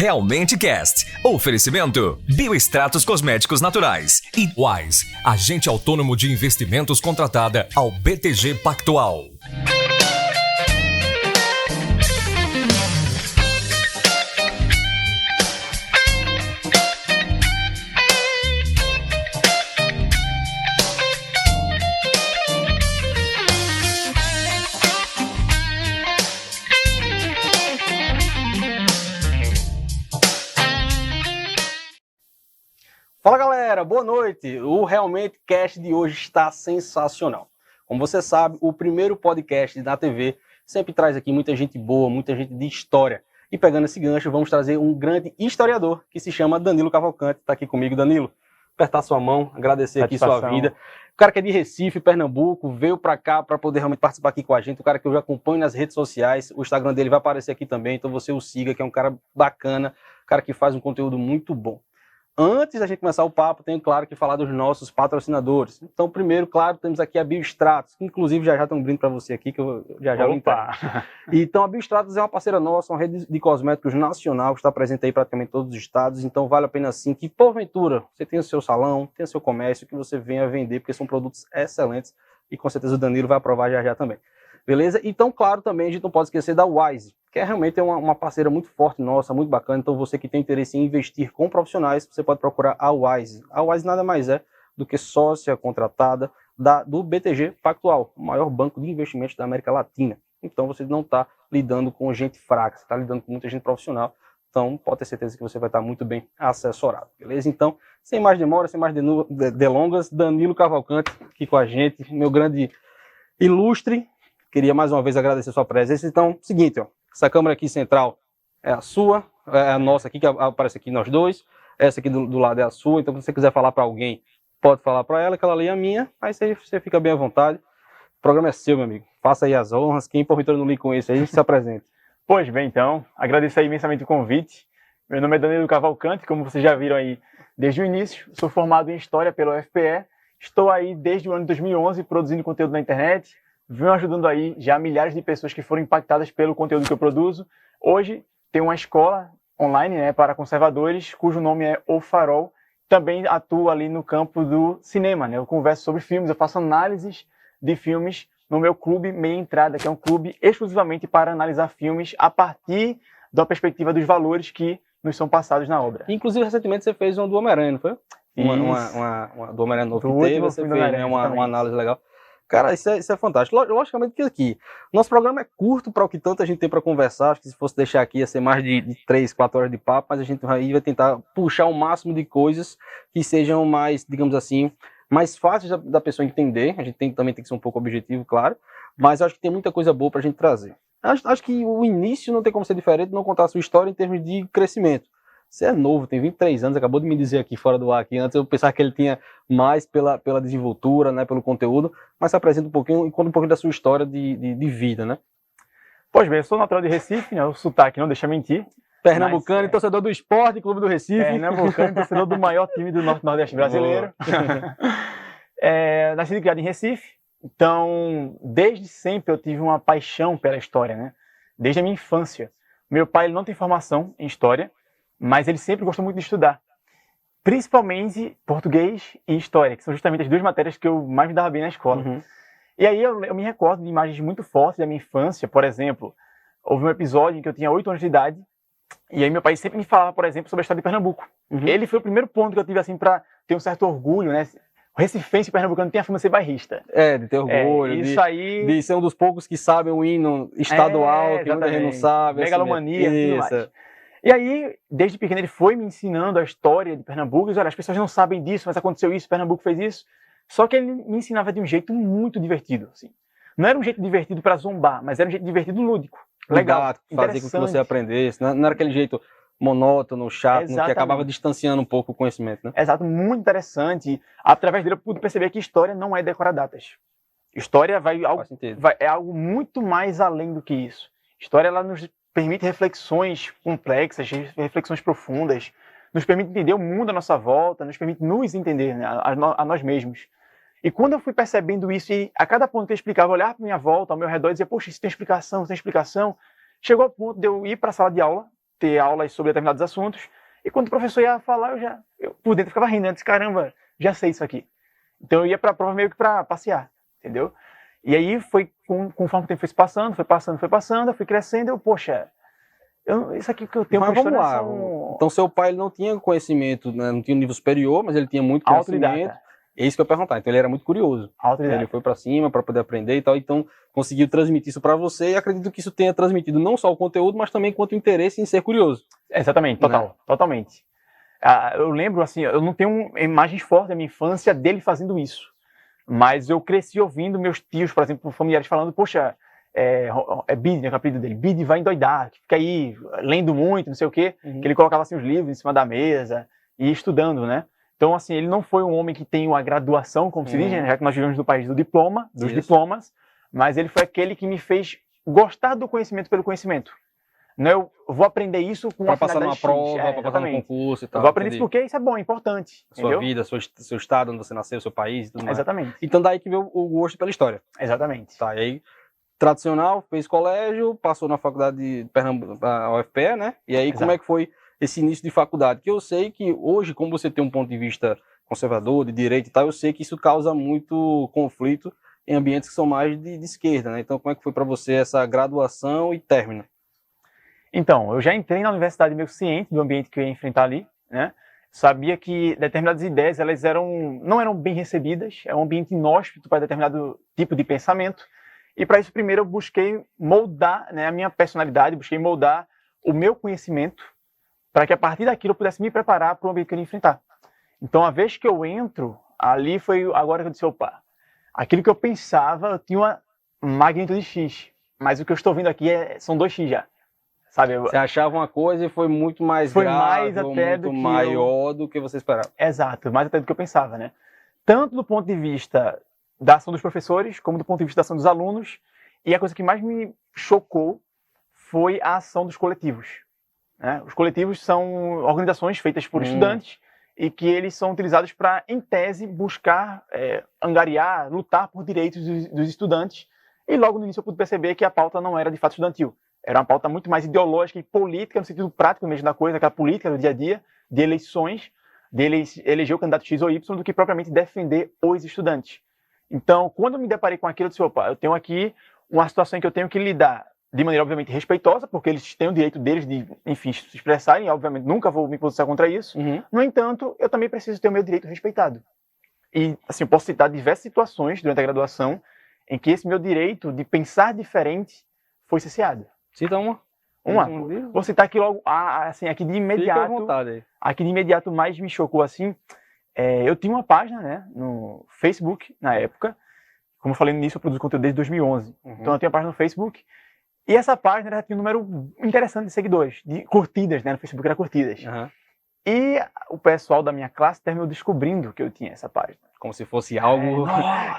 Realmente Cast. Oferecimento Bioextratos Cosméticos Naturais e Wise, agente autônomo de investimentos contratada ao BTG Pactual. Fala galera, boa noite! O Realmente Cast de hoje está sensacional. Como você sabe, o primeiro podcast da TV sempre traz aqui muita gente boa, muita gente de história. E pegando esse gancho, vamos trazer um grande historiador que se chama Danilo Cavalcante. Está aqui comigo, Danilo. Apertar sua mão, agradecer aqui sua vida. O cara que é de Recife, Pernambuco, veio para cá para poder realmente participar aqui com a gente. O cara que eu já acompanho nas redes sociais, o Instagram dele vai aparecer aqui também, então você o siga, que é um cara bacana, um cara que faz um conteúdo muito bom. Antes da gente começar o papo, tenho claro que falar dos nossos patrocinadores. Então, primeiro, claro, temos aqui a Bioextratos, que inclusive já tem um brinde para você aqui, que eu já vou entrar. Então, a Bioextratos é uma parceira nossa, uma rede de cosméticos nacional, que está presente aí em praticamente todos os estados. Então, vale a pena sim que, porventura, você tenha o seu salão, tenha o seu comércio, que você venha vender, porque são produtos excelentes e com certeza o Danilo vai aprovar já também. Beleza? Então, claro, também a gente não pode esquecer da Wise, que é realmente uma parceira muito forte nossa, muito bacana. Então, você que tem interesse em investir com profissionais, você pode procurar a Wise. A Wise nada mais é do que sócia contratada do BTG Pactual, o maior banco de investimentos da América Latina. Então, você não está lidando com gente fraca, você está lidando com muita gente profissional. Então, pode ter certeza que você vai estar muito bem assessorado, beleza? Então, sem mais demora, sem mais delongas, Danilo Cavalcante aqui com a gente, meu grande ilustre. Queria mais uma vez agradecer a sua presença. Então, seguinte, ó, essa câmera aqui central é a sua, é a nossa aqui, que aparece aqui nós dois. Essa aqui do lado é a sua. Então, se você quiser falar para alguém, pode falar para ela, que ela ali é a minha. Aí você fica bem à vontade. O programa é seu, meu amigo. Faça aí as honras. Quem porventura não lhe conhece aí, se apresente. Pois bem, então, agradeço aí imensamente o convite. Meu nome é Danilo Cavalcante, como vocês já viram aí desde o início. Sou formado em História pela UFPE. Estou aí desde o ano de 2011 produzindo conteúdo na internet. Venho ajudando aí já milhares de pessoas que foram impactadas pelo conteúdo que eu produzo. Hoje tem uma escola online, né, para conservadores, cujo nome é O Farol. Também atuo ali no campo do cinema, né? Eu converso sobre filmes, eu faço análises de filmes no meu clube Meia Entrada, que é um clube exclusivamente para analisar filmes a partir da perspectiva dos valores que nos são passados na obra. Inclusive, recentemente você fez uma do Homem-Aranha, não foi? Uma do Homem-Aranha novo que teve, você fez, né, uma análise legal. Cara, isso é fantástico. Logicamente que aqui, nosso programa é curto para o que tanta gente tem para conversar. Acho que se fosse deixar aqui ia ser mais de 3, 4 horas de papo, mas a gente vai tentar puxar o máximo de coisas que sejam mais, digamos assim, mais fáceis da pessoa entender. A gente também tem que ser um pouco objetivo, claro, mas acho que tem muita coisa boa para a gente trazer. Acho que o início não tem como ser diferente, não contar a sua história em termos de crescimento. Você é novo, tem 23 anos, acabou de me dizer aqui fora do ar, aqui antes eu pensava que ele tinha mais pela desenvoltura, né, pelo conteúdo, mas se apresenta um pouquinho e conta um pouquinho da sua história de vida, né? Pois bem, eu sou natural de Recife, né, o sotaque não deixa mentir. Pernambucano e torcedor do Esporte Clube do Recife. Pernambucano e torcedor do maior time do Norte-Nordeste brasileiro. Nascido e criado em Recife, então desde sempre eu tive uma paixão pela história, né? Desde a minha infância. Meu pai ele não tem formação em história, mas ele sempre gostou muito de estudar, principalmente português e história, que são justamente as duas matérias que eu mais me dava bem na escola. Uhum. E aí eu me recordo de imagens muito fortes da minha infância. Por exemplo, houve um episódio em que eu tinha 8 anos de idade, e aí meu pai sempre me falava, por exemplo, sobre a história de Pernambuco. Uhum. Ele foi o primeiro ponto que eu tive assim para ter um certo orgulho, né? O recifense pernambucano tem a fama de ser bairrista. De ter orgulho, de ser um dos poucos que sabem o hino estadual, que muita gente não sabe. Megalomania e tudo mais. E aí, desde pequeno, ele foi me ensinando a história de Pernambuco. Olha, as pessoas não sabem disso, mas aconteceu isso, Pernambuco fez isso. Só que ele me ensinava de um jeito muito divertido, assim. Não era um jeito divertido para zombar, mas era um jeito divertido lúdico. Legal, fazer com que você aprendesse. Não era aquele jeito monótono, chato, que acabava distanciando um pouco o conhecimento, né? Exato, muito interessante. Através dele eu pude perceber que história não é decorar datas. História é algo muito mais além do que isso. História, ela nos permite reflexões complexas, reflexões profundas, nos permite entender o mundo à nossa volta, nos permite nos entender, né, a nós mesmos. E quando eu fui percebendo isso, e a cada ponto que eu explicava, olhar para minha volta, ao meu redor, e dizer, poxa, isso tem explicação, chegou ao ponto de eu ir para a sala de aula, ter aulas sobre determinados assuntos, e quando o professor ia falar, eu por dentro ficava rindo, né? Disse, caramba, já sei isso aqui. Então eu ia para a prova meio que para passear, entendeu? E aí foi, conforme o tempo foi passando, eu fui crescendo, poxa, isso aqui que eu tenho Mas vamos lá. Então seu pai ele não tinha conhecimento, né? Não tinha um nível superior, mas ele tinha muito conhecimento. Autodidata. É isso que eu ia perguntar. Então ele era muito curioso. Autodidata. Ele foi para cima para poder aprender e tal. Então conseguiu transmitir isso para você e acredito que isso tenha transmitido não só o conteúdo, mas também quanto interesse em ser curioso. Exatamente, totalmente. Eu lembro, assim, eu não tenho imagens fortes da minha infância dele fazendo isso. Mas eu cresci ouvindo meus tios, por exemplo, familiares falando, poxa, Bide, né, o apelido dele, Bide vai endoidar, fica aí lendo muito, não sei o quê, que ele colocava assim os livros em cima da mesa e estudando, né? Então, assim, ele não foi um homem que tem uma graduação, como se diz, né, já que nós vivemos no país dos diplomas, mas ele foi aquele que me fez gostar do conhecimento pelo conhecimento. Não, eu vou aprender isso com uma passar numa prova, para passar num concurso e tal. Eu vou aprender isso porque isso é bom, é importante. Sua vida, seu estado, onde você nasceu, seu país e tudo mais. Exatamente. Então daí que veio o gosto pela história. Exatamente. Tá, e aí, tradicional, fez colégio, passou na faculdade de Pernambuco, a UFPE, né? E aí, como é que foi esse início de faculdade? Que eu sei que hoje, como você tem um ponto de vista conservador, de direita e tal, eu sei que isso causa muito conflito em ambientes que são mais de esquerda, né? Então, como é que foi para você essa graduação e término? Então, eu já entrei na universidade meio ciente do ambiente que eu ia enfrentar ali, né? Sabia que determinadas ideias, elas não eram bem recebidas, é um ambiente inóspito para determinado tipo de pensamento, e para isso primeiro eu busquei moldar, né, a minha personalidade, busquei moldar o meu conhecimento, para que a partir daquilo eu pudesse me preparar para o ambiente que eu ia enfrentar. Então, a vez que eu entro, ali foi agora que eu disse, opa, aquilo que eu pensava, eu tinha uma magnitude X, mas o que eu estou vendo aqui são 2X já. Sabe, você achava uma coisa e foi muito mais grave, muito maior do que você esperava. Exato, mais até do que eu pensava, né? Tanto do ponto de vista da ação dos professores, como do ponto de vista da ação dos alunos. E a coisa que mais me chocou foi a ação dos coletivos, né? Os coletivos são organizações feitas por estudantes e que eles são utilizados para, em tese, buscar angariar, lutar por direitos dos estudantes. E logo no início eu pude perceber que a pauta não era de fato estudantil. Era uma pauta muito mais ideológica e política, no sentido prático mesmo da coisa, aquela política do dia a dia, de eleições, de eleger o candidato X ou Y, do que propriamente defender os estudantes. Então, quando eu me deparei com aquilo, eu disse, opa, eu tenho aqui uma situação em que eu tenho que lidar de maneira, obviamente, respeitosa, porque eles têm o direito deles de, enfim, se expressarem, e, obviamente, nunca vou me posicionar contra isso. No entanto, eu também preciso ter o meu direito respeitado. E, assim, eu posso citar diversas situações durante a graduação em que esse meu direito de pensar diferente foi cerceado. Cita uma. Vou citar aqui logo, assim, aqui de imediato. Fica à vontade aí. Aqui de imediato mais me chocou, assim, eu tinha uma página, né, no Facebook, na época. Como eu falei no início, eu produzo conteúdo desde 2011. Então eu tinha uma página no Facebook. E essa página já tinha um número interessante de seguidores, de curtidas, né, no Facebook era curtidas. E o pessoal da minha classe terminou descobrindo que eu tinha essa página. Como se fosse algo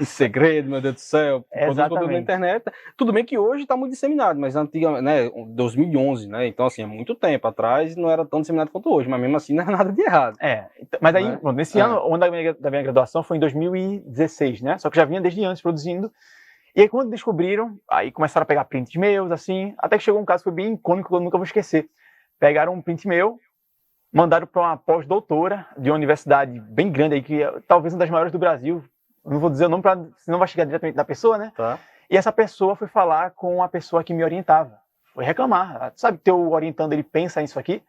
em segredo, meu Deus do céu. Produto na internet. Tudo bem que hoje está muito disseminado, mas antigamente, né, 2011, né? Então, assim, há muito tempo atrás não era tão disseminado quanto hoje, mas mesmo assim não era nada de errado. Mas aí, nesse ano, o ano da minha graduação foi em 2016, né? Só que já vinha desde antes produzindo. E aí, quando descobriram, aí começaram a pegar prints meus, assim, até que chegou um caso que foi bem icônico, que eu nunca vou esquecer. Pegaram um print meu, mandaram para uma pós-doutora de uma universidade bem grande aí, que é talvez uma das maiores do Brasil. Não vou dizer o nome, senão vai chegar diretamente da pessoa, né? Tá. E essa pessoa foi falar com a pessoa que me orientava. Foi reclamar. Sabe que teu orientando, ele pensa nisso aqui?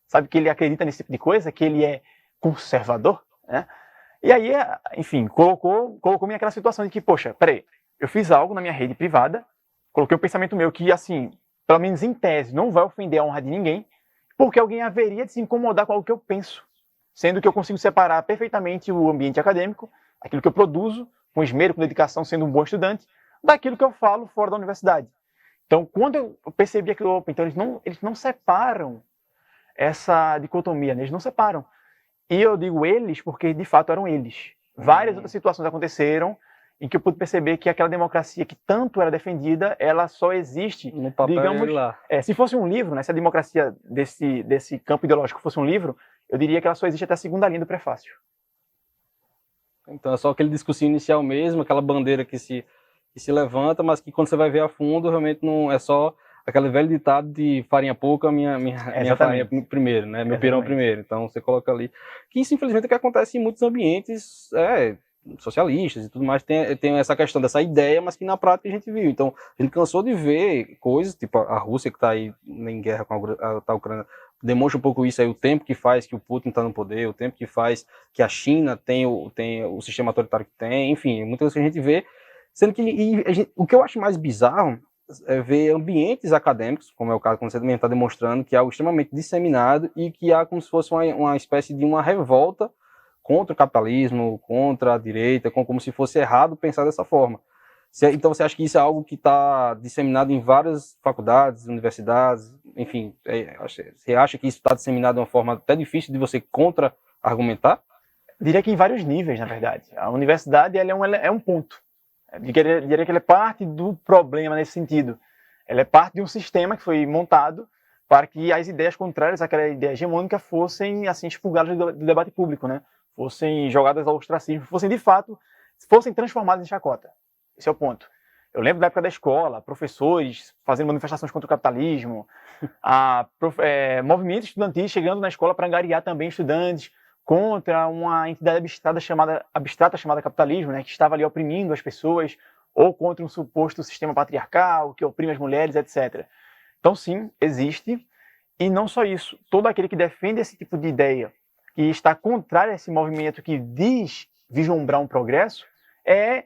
Sabe que ele acredita nesse tipo de coisa? Que ele é conservador? Né? E aí, enfim, colocou-me naquela situação de que, poxa, peraí, eu fiz algo na minha rede privada, coloquei um pensamento meu que, assim, pelo menos em tese, não vai ofender a honra de ninguém, porque alguém haveria de se incomodar com algo que eu penso, sendo que eu consigo separar perfeitamente o ambiente acadêmico, aquilo que eu produzo, com esmero, com dedicação, sendo um bom estudante, daquilo que eu falo fora da universidade. Então, quando eu percebi aquilo, então eles não separam essa dicotomia, né? Eles não separam. E eu digo eles porque, de fato, eram eles. Várias outras situações aconteceram em que eu pude perceber que aquela democracia que tanto era defendida, ela só existe, no papel, digamos, lá. Se fosse um livro, né, se a democracia desse campo ideológico fosse um livro, eu diria que ela só existe até a segunda linha do prefácio. Então é só aquele discursinho inicial mesmo, aquela bandeira que se levanta, mas que quando você vai ver a fundo, realmente não é só aquele velho ditado de farinha pouca, minha farinha primeiro, né? Meu pirão primeiro. Então você coloca ali. Que isso, infelizmente, é o que acontece em muitos ambientes socialistas e tudo mais. Tem essa questão dessa ideia, mas que na prática a gente viu. Então, a gente cansou de ver coisas, tipo a Rússia que está aí em guerra com a Ucrânia, demonstra um pouco isso aí, o tempo que faz que o Putin está no poder, o tempo que faz que a China tem o sistema autoritário que tem, enfim, muitas coisas que a gente vê. Sendo que o que eu acho mais bizarro é ver ambientes acadêmicos, como é o caso quando você também está demonstrando, que é algo extremamente disseminado e que há como se fosse uma espécie de uma revolta contra o capitalismo, contra a direita, como se fosse errado pensar dessa forma. Então você acha que isso é algo que está disseminado em várias faculdades, universidades, enfim, você acha que isso está disseminado de uma forma até difícil de você contra-argumentar? Diria que em vários níveis, na verdade. A universidade ela é um ponto. Eu diria que ela é parte do problema nesse sentido. Ela é parte de um sistema que foi montado para que as ideias contrárias àquela ideia hegemônica fossem assim expurgadas do debate público, né? Fossem jogadas ao ostracismo, fossem transformadas em chacota. Esse é o ponto. Eu lembro da época da escola, professores fazendo manifestações contra o capitalismo, movimentos estudantis chegando na escola para angariar também estudantes contra uma entidade abstrata chamada capitalismo, né, que estava ali oprimindo as pessoas, ou contra um suposto sistema patriarcal que oprime as mulheres, etc. Então, sim, existe. E não só isso. Todo aquele que defende esse tipo de ideia e está contrário a esse movimento que diz vislumbrar um progresso, é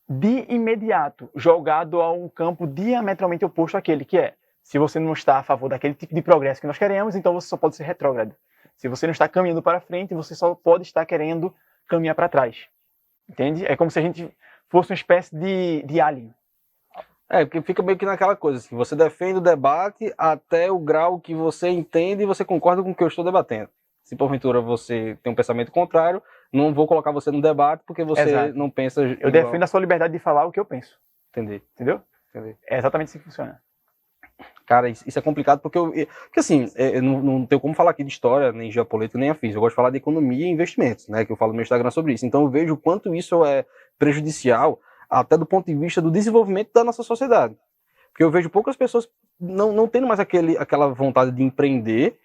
de imediato jogado a um campo diametralmente oposto àquele que é: se você não está a favor daquele tipo de progresso que nós queremos, então você só pode ser retrógrado. Se você não está caminhando para frente, você só pode estar querendo caminhar para trás. Entende? É como se a gente fosse uma espécie de alien. Porque fica meio que naquela coisa, assim, você defende o debate até o grau que você entende e você concorda com o que eu estou debatendo. Se porventura você tem um pensamento contrário, não vou colocar você no debate porque você não pensa igual. Eu defendo a sua liberdade de falar o que eu penso. Entendeu? É exatamente assim que funciona. Cara, isso é complicado porque assim, eu não tenho como falar aqui de história, nem geopolítica, nem afins. Eu gosto de falar de economia e investimentos, né? Que eu falo no meu Instagram sobre isso. Então eu vejo o quanto isso é prejudicial até do ponto de vista do desenvolvimento da nossa sociedade. Porque eu vejo poucas pessoas não tendo mais aquela vontade de empreender,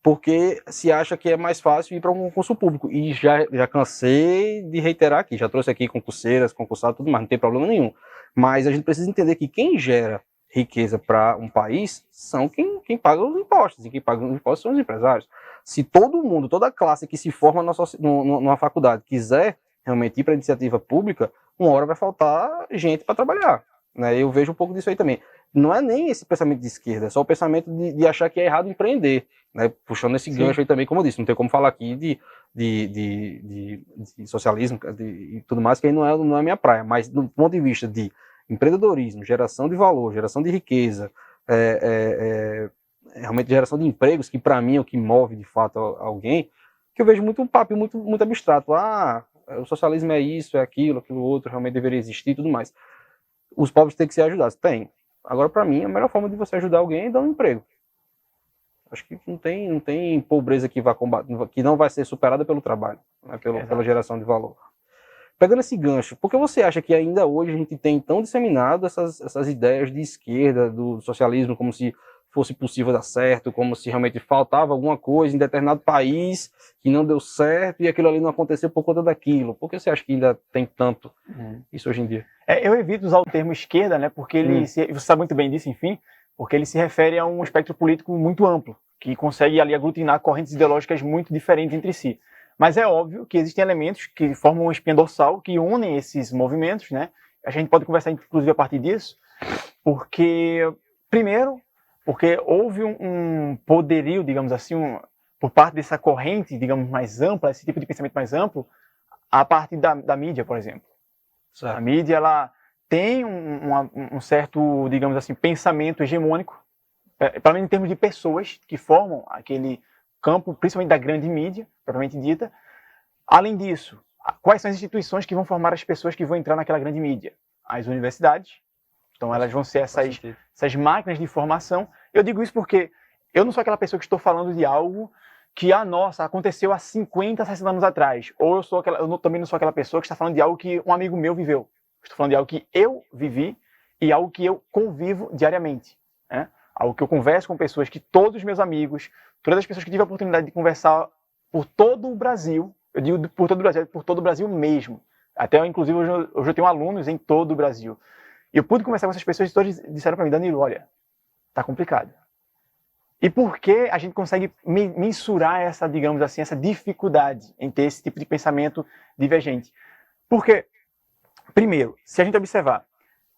porque se acha que é mais fácil ir para um concurso público. E já cansei de reiterar aqui, já trouxe aqui concurseiras, concursados, tudo mais, não tem problema nenhum. Mas a gente precisa entender que quem gera riqueza para um país são quem paga os impostos, e quem paga os impostos são os empresários. Se todo mundo, toda classe que se forma numa faculdade quiser realmente ir para a iniciativa pública, uma hora vai faltar gente para trabalhar. Né? Eu vejo um pouco disso aí também. Não é nem esse pensamento de esquerda, é só o pensamento de achar que é errado empreender. Né? Puxando esse gancho aí também, como eu disse, não tem como falar aqui de socialismo e tudo mais, que aí não é a minha praia, mas do ponto de vista de empreendedorismo, geração de valor, geração de riqueza, realmente geração de empregos, que para mim é o que move de fato alguém, que eu vejo muito um papo muito, muito abstrato. O socialismo é isso, é aquilo outro, realmente deveria existir e tudo mais. Os pobres têm que ser ajudados. Tem. Agora, para mim, a melhor forma de você ajudar alguém é dar um emprego. Acho que não tem pobreza que não vai ser superada pelo trabalho, né, pela geração de valor. Pegando esse gancho, por que você acha que ainda hoje a gente tem tão disseminado essas ideias de esquerda, do socialismo, como se fosse possível dar certo, como se realmente faltava alguma coisa em determinado país que não deu certo e aquilo ali não aconteceu por conta daquilo? Por que você acha que ainda tem tanto isso hoje em dia? Eu evito usar o termo esquerda, né, porque você sabe muito bem disso, enfim, porque ele se refere a um espectro político muito amplo, que consegue ali aglutinar correntes ideológicas muito diferentes entre si. Mas é óbvio que existem elementos que formam uma espinha dorsal, que unem esses movimentos, né? A gente pode conversar, inclusive, a partir disso, porque houve um poderio, digamos assim, por parte dessa corrente, digamos, mais ampla, esse tipo de pensamento mais amplo, a partir da mídia, por exemplo. Certo. A mídia, ela tem um certo, digamos assim, pensamento hegemônico, para mim, em termos de pessoas que formam aquele campo, principalmente da grande mídia, propriamente dita. Além disso, quais são as instituições que vão formar as pessoas que vão entrar naquela grande mídia? As universidades. Então, elas vão ser essas máquinas de formação. Eu digo isso porque eu não sou aquela pessoa que estou falando de algo que, aconteceu há 50, 60 anos atrás. Ou também não sou aquela pessoa que está falando de algo que um amigo meu viveu. Estou falando de algo que eu vivi e algo que eu convivo diariamente. né? Algo que eu converso com pessoas que todos os meus amigos, todas as pessoas que tive a oportunidade de conversar por todo o Brasil, eu digo por todo o Brasil, por todo o Brasil mesmo. Até, inclusive, hoje eu tenho alunos em todo o Brasil. E eu pude conversar com essas pessoas e todos disseram para mim, Danilo, olha, tá complicado. E por que a gente consegue mensurar essa, digamos assim, essa dificuldade em ter esse tipo de pensamento divergente? Porque, primeiro, se a gente observar,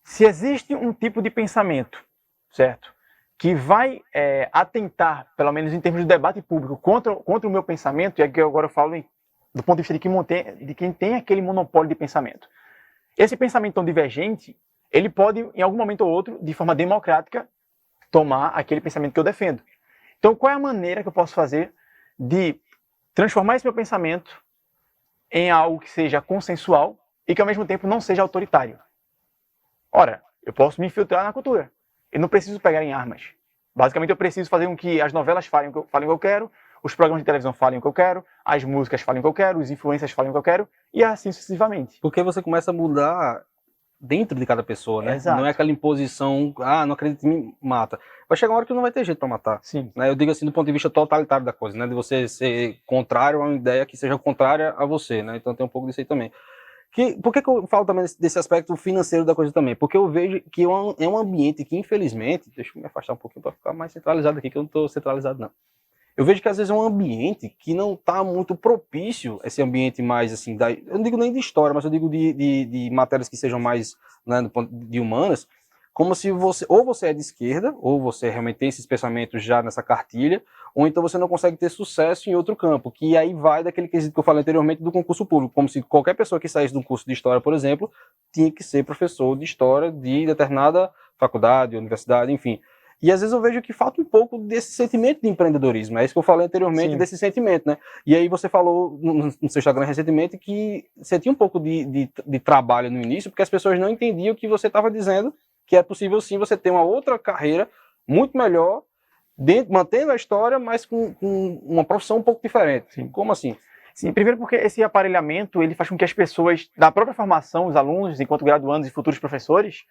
se existe um tipo de pensamento, certo, que vai atentar, pelo menos em termos de debate público, contra o meu pensamento, e aqui agora eu falo do ponto de vista de quem tem aquele monopólio de pensamento. Esse pensamento tão divergente, ele pode, em algum momento ou outro, de forma democrática, tomar aquele pensamento que eu defendo. Então, qual é a maneira que eu posso fazer de transformar esse meu pensamento em algo que seja consensual e que, ao mesmo tempo, não seja autoritário? Ora, eu posso me infiltrar na cultura. Eu não preciso pegar em armas. Basicamente, eu preciso fazer com que as novelas falem o que eu quero, os programas de televisão falem o que eu quero, as músicas falem o que eu quero, os influencers falem o que eu quero, e assim sucessivamente. Porque você começa a mudar dentro de cada pessoa, né? Exato. Não é aquela imposição, não acredito em mim, mata. Vai chegar uma hora que não vai ter jeito para matar. Sim. Né? Eu digo assim, do ponto de vista totalitário da coisa, né? De você ser contrário a uma ideia que seja contrária a você, né? Então tem um pouco disso aí também. Por que eu falo também desse aspecto financeiro da coisa também? Porque eu vejo que é um ambiente que, infelizmente, deixa eu me afastar um pouquinho para ficar mais centralizado aqui, que eu não estou centralizado, não. Eu vejo que às vezes é um ambiente que não está muito propício, esse ambiente mais assim, eu não digo nem de história, mas eu digo de matérias que sejam mais, né, de humanas, como se ou você é de esquerda, ou você realmente tem esses pensamentos já nessa cartilha, ou então você não consegue ter sucesso em outro campo, que aí vai daquele quesito que eu falei anteriormente do concurso público, como se qualquer pessoa que saísse de um curso de história, por exemplo, tinha que ser professor de história de determinada faculdade, universidade, enfim. E às vezes eu vejo que falta um pouco desse sentimento de empreendedorismo. É isso que eu falei anteriormente, Sim. desse sentimento, né? E aí você falou no seu Instagram recentemente que você tinha um pouco de trabalho no início, porque as pessoas não entendiam o que você estava dizendo, que é possível sim você ter uma outra carreira muito melhor, mantendo a história, mas com uma profissão um pouco diferente. Sim. Como assim? Sim, primeiro porque esse aparelhamento ele faz com que as pessoas da própria formação, os alunos, enquanto graduandos e futuros professores,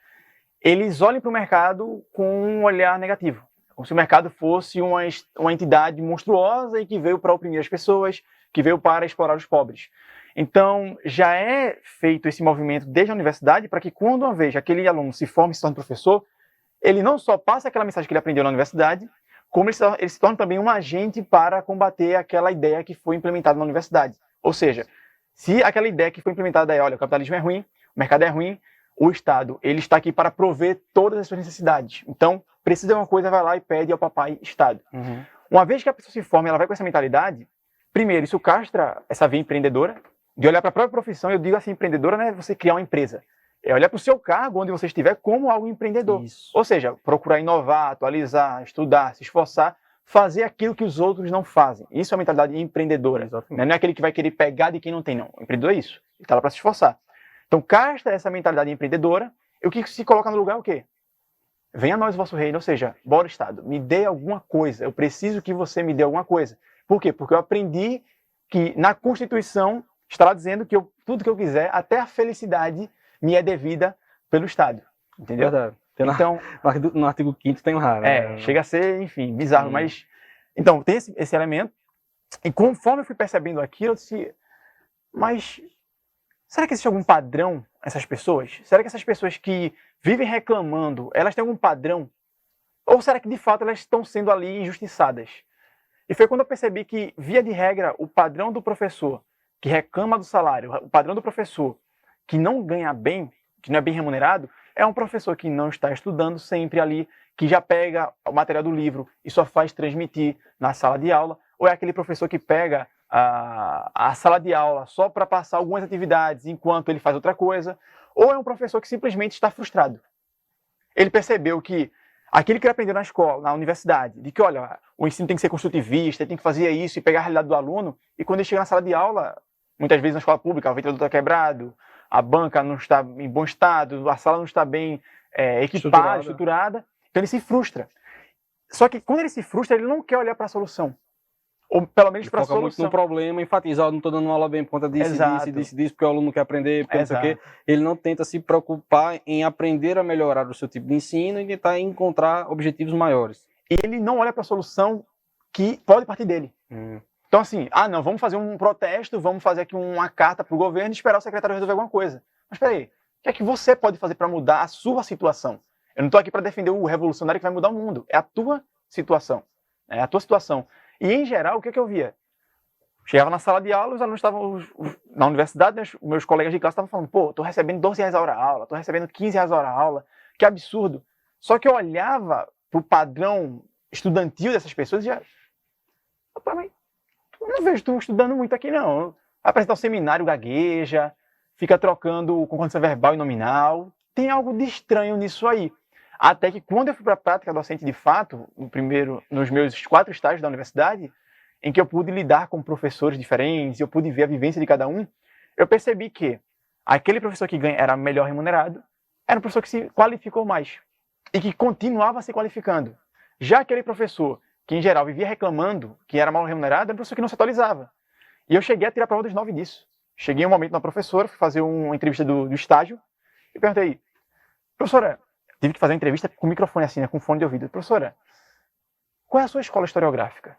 eles olhem para o mercado com um olhar negativo. Como se o mercado fosse uma entidade monstruosa e que veio para oprimir as pessoas, que veio para explorar os pobres. Então, já é feito esse movimento desde a universidade para que, quando uma vez aquele aluno se forma e se torna professor, ele não só passa aquela mensagem que ele aprendeu na universidade, como ele se torna também um agente para combater aquela ideia que foi implementada na universidade. Ou seja, se aquela ideia que foi implementada é, olha, o capitalismo é ruim, o mercado é ruim, o Estado ele está aqui para prover todas as suas necessidades. Então, precisa de uma coisa, vai lá e pede ao papai Estado. Uhum. Uma vez que a pessoa se forma, ela vai com essa mentalidade, primeiro, isso castra essa via empreendedora, de olhar para a própria profissão, eu digo assim, empreendedora não é você criar uma empresa, é olhar para o seu cargo, onde você estiver, como algo empreendedor. Isso. Ou seja, procurar inovar, atualizar, estudar, se esforçar, fazer aquilo que os outros não fazem. Isso é a mentalidade empreendedora. Exatamente. Não é aquele que vai querer pegar de quem não tem, não. O empreendedor é isso. Ele está lá para se esforçar. Então, castra essa mentalidade empreendedora, e o que se coloca no lugar é o quê? Venha a nós o vosso reino, ou seja, bora Estado, me dê alguma coisa, eu preciso que você me dê alguma coisa. Por quê? Porque eu aprendi que na Constituição está lá dizendo que tudo que eu quiser, até a felicidade, me é devida pelo Estado. Entendeu? Verdade. Então, No artigo 5º tem um raro. Né? chega a ser, enfim, bizarro, mas... Então, tem esse elemento, e conforme eu fui percebendo aquilo, eu disse, mas será que existe algum padrão essas pessoas? Será que essas pessoas que vivem reclamando, elas têm algum padrão? Ou será que, de fato, elas estão sendo ali injustiçadas? E foi quando eu percebi que, via de regra, o padrão do professor que reclama do salário, o padrão do professor que não ganha bem, que não é bem remunerado, é um professor que não está estudando sempre ali, que já pega o material do livro e só faz transmitir na sala de aula, ou é aquele professor que pega a sala de aula só para passar algumas atividades enquanto ele faz outra coisa, ou é um professor que simplesmente está frustrado. Ele percebeu que aquilo que ele aprendeu na escola, na universidade, de que, olha, o ensino tem que ser construtivista, ele tem que fazer isso e pegar a realidade do aluno, e quando ele chega na sala de aula, muitas vezes na escola pública, o ventilador está quebrado, a banca não está em bom estado, a sala não está bem equipada, estruturada, então ele se frustra. Só que quando ele se frustra, ele não quer olhar para a solução. Ou pelo menos para a foca muito solução. no problema, enfatiza, não estou dando uma aula bem por conta disso, disso, porque o aluno não quer aprender, porque não sei o quê. Ele não tenta se preocupar em aprender a melhorar o seu tipo de ensino e tentar encontrar objetivos maiores. E ele não olha para a solução que pode partir dele. Então assim, não, vamos fazer um protesto, vamos fazer aqui uma carta para o governo e esperar o secretário resolver alguma coisa. Mas peraí, o que é que você pode fazer para mudar a sua situação? Eu não estou aqui para defender o revolucionário que vai mudar o mundo, é a tua situação. É a tua situação. E, em geral, o que eu via? Chegava na sala de aula, os alunos estavam na universidade, né, meus colegas de classe estavam falando, pô, tô recebendo R$12 a hora a aula, tô recebendo R$15 a hora a aula, que absurdo. Só que eu olhava pro padrão estudantil dessas pessoas e já... Mas eu não vejo tu estudando muito aqui, não. Vai apresentar um seminário, gagueja, fica trocando concordância verbal e nominal. Tem algo de estranho nisso aí. Até que quando eu fui para a prática docente de fato, nos meus 4 estágios da universidade, em que eu pude lidar com professores diferentes, eu pude ver a vivência de cada um, eu percebi que aquele professor que era melhor remunerado era um professor que se qualificou mais e que continuava se qualificando. Já aquele professor que, em geral, vivia reclamando que era mal remunerado, era um professor que não se atualizava. E eu cheguei a tirar a prova dos 9 disso. Cheguei um momento na professora, fui fazer uma entrevista do estágio e perguntei, professora, tive que fazer uma entrevista com o microfone assim, né, com fone de ouvido. Professora, qual é a sua escola historiográfica?